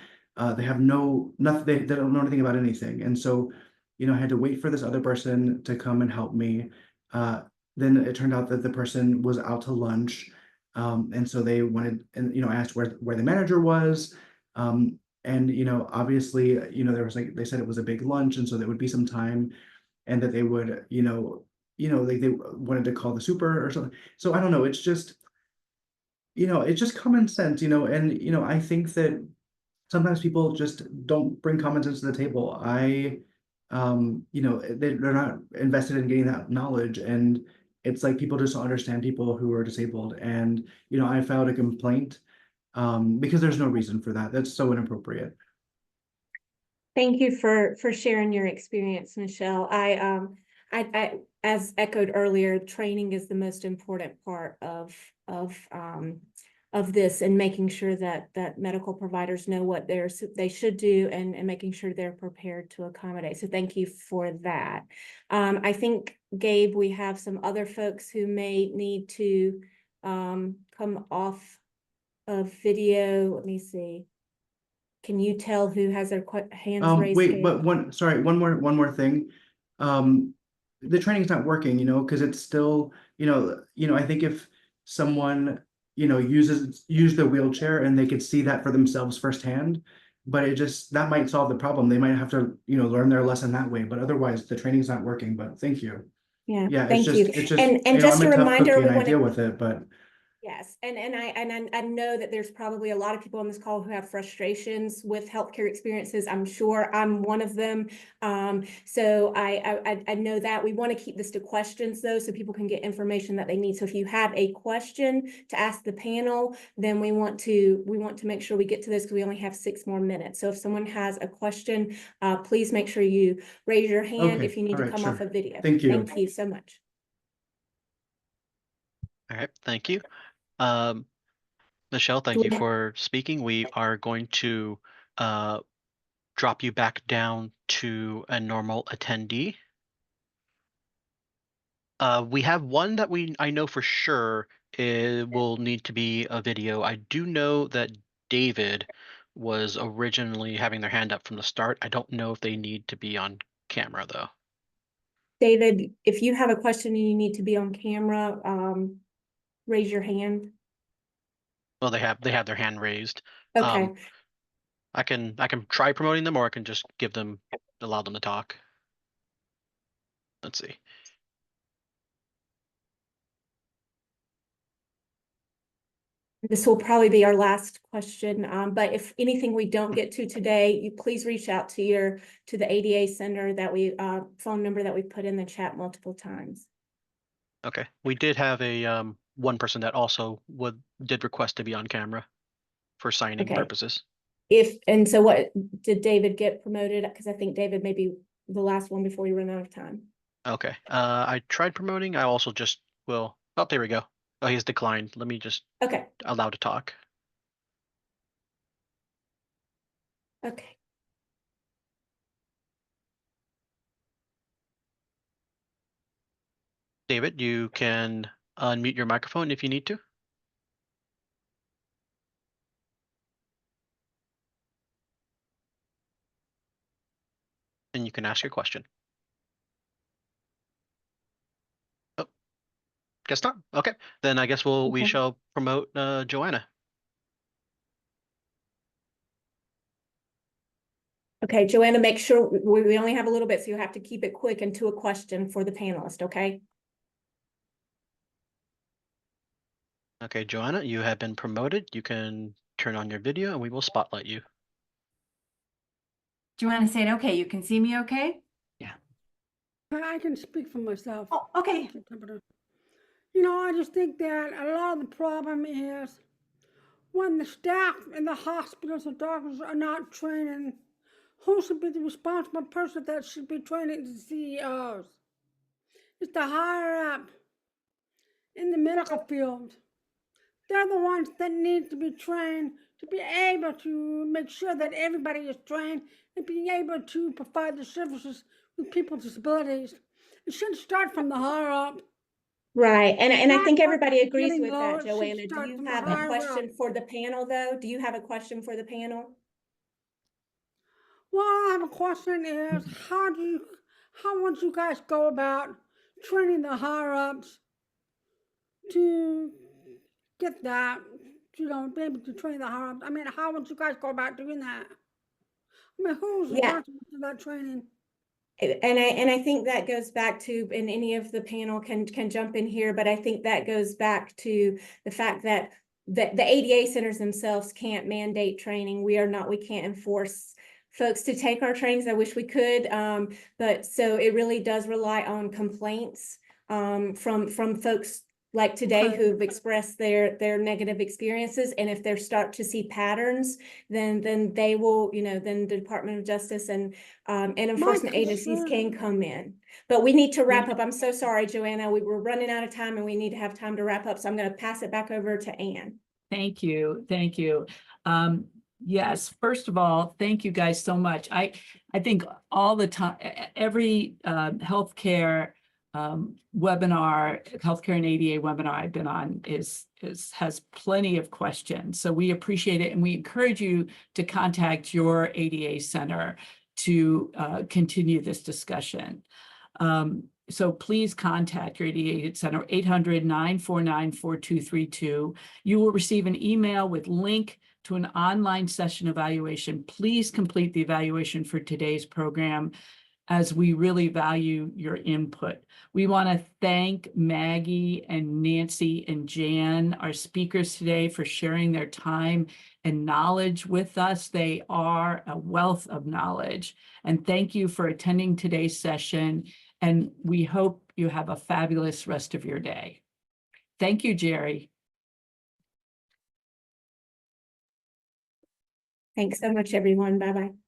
they have nothing, they don't know anything about anything. And so, you know, I had to wait for this other person to come and help me. Then it turned out that the person was out to lunch. And so they wanted, and, you know, I asked where the manager was. And, you know, obviously, you know, there was like, they said it was a big lunch. And so there would be some time, and that they would, like they wanted to call the super or something. So I don't know. It's just, you know, it's just common sense, you know, and, you know, I think that sometimes people just don't bring common sense to the table. You know, they're not invested in getting that knowledge. And it's like people just don't understand people who are disabled. And, you know, I filed a complaint because there's no reason for that. That's so inappropriate. Thank you for sharing your experience, Michelle. I as echoed earlier, training is the most important part of this, and making sure that medical providers know what they should do, and making sure they're prepared to accommodate. So thank you for that. I think, Gabe, we have some other folks who may need to come off of video. Let me see. Can you tell who has their hands raised? Wait, but one more thing. The training's not working, you know, because it's still, you know, I think if someone, you know, use the wheelchair and they could see that for themselves firsthand, but that might solve the problem. They might have to, you know, learn their lesson that way, but otherwise the training's not working. But thank you. Yeah, Yeah, thank you. it's just, And you know, just I'm a a tough reminder, cookie and we I deal with it, but Yes, and I know that there's probably a lot of people on this call who have frustrations with healthcare experiences. I'm sure I'm one of them. So I know that we want to keep this to questions though, so people can get information that they need. So if you have a question to ask the panel, then we want to make sure we get to this because we only have 6 more minutes. So if someone has a question, please make sure you raise your hand Okay, if you need all to right, come off sure. a video. Thank you. Thank you so much. All right, thank you. Michelle, thank Do you we- for speaking. We are going to drop you back down to a normal attendee. We have one that I know for sure it will need to be a video. I do know that David was originally having their hand up from the start. I don't know if they need to be on camera though. David, if you have a question and you need to be on camera, raise your hand. Well, they have their hand raised. Okay. I can try promoting them, or I can just allow them to talk. Let's see. This will probably be our last question, but if anything we don't get to today, you please reach out to the ADA Center that phone number that we put in the chat multiple times. Okay, we did have a one person that also did request to be on camera for signing Okay. purposes. So what, did David get promoted? Because I think David may be the last one before we run out of time. Okay, I tried promoting. I also just will. Oh, there we go. Oh, he's declined. Let me just Okay. allow to talk. Okay. David, you can unmute your microphone if you need to. And you can ask your question. Oh, guess not. Okay, then I guess we Okay. shall promote Joanna. Okay, Joanna, make sure we only have a little bit, so you have to keep it quick and to a question for the panelist, okay? Okay, Joanna, you have been promoted. You can turn on your video and we will spotlight you. Joanna saying, okay, you can see me okay? I can speak for myself. Oh, okay. You know, I just think that a lot of the problem is when the staff in the hospitals and doctors are not training, who should be the responsible person that should be training the CEOs? It's the higher up in the medical field. They're the ones that need to be trained to be able to make sure that everybody is trained and being able to provide the services with people with disabilities. It shouldn't start from the higher up. Right, and I Not think from everybody agrees getting with low, that, it should Joanna. Do start you from the have a higher question up. for the panel, though? Do you have a question for the panel? Well, I have a question is, how would you guys go about training the higher ups to get that, you know, be able to train the higher ups? I mean, how would you guys go about doing that? I mean, who's Yeah. responsible for that training? And I think that goes back to, and any of the panel can jump in here, but I think that goes back to the fact that the ADA centers themselves can't mandate training. We can't enforce folks to take our trainings. I wish we could, but so it really does rely on complaints from folks like today Okay. who've expressed their negative experiences. And if they start to see patterns, then they will, then the Department of Justice and enforcement agencies can come in. But we need to wrap up. I'm so sorry, Joanna. We were running out of time and we need to have time to wrap up. So I'm going to pass it back over to Ann. Thank you. Thank you. Yes, first of all, thank you guys so much. I think all the time, every healthcare webinar, healthcare and ADA webinar I've been on has plenty of questions. So we appreciate it. And we encourage you to contact your ADA center to continue this discussion. So please contact your ADA center, 800-949-4232. You will receive an email with link to an online session evaluation. Please complete the evaluation for today's program. as we really value your input. We want to thank Maggie and Nancy and Jan, our speakers today, for sharing their time and knowledge with us. They are a wealth of knowledge. And thank you for attending today's session. And we hope you have a fabulous rest of your day. Thank you, Jerry. Thanks so much, everyone. Bye-bye.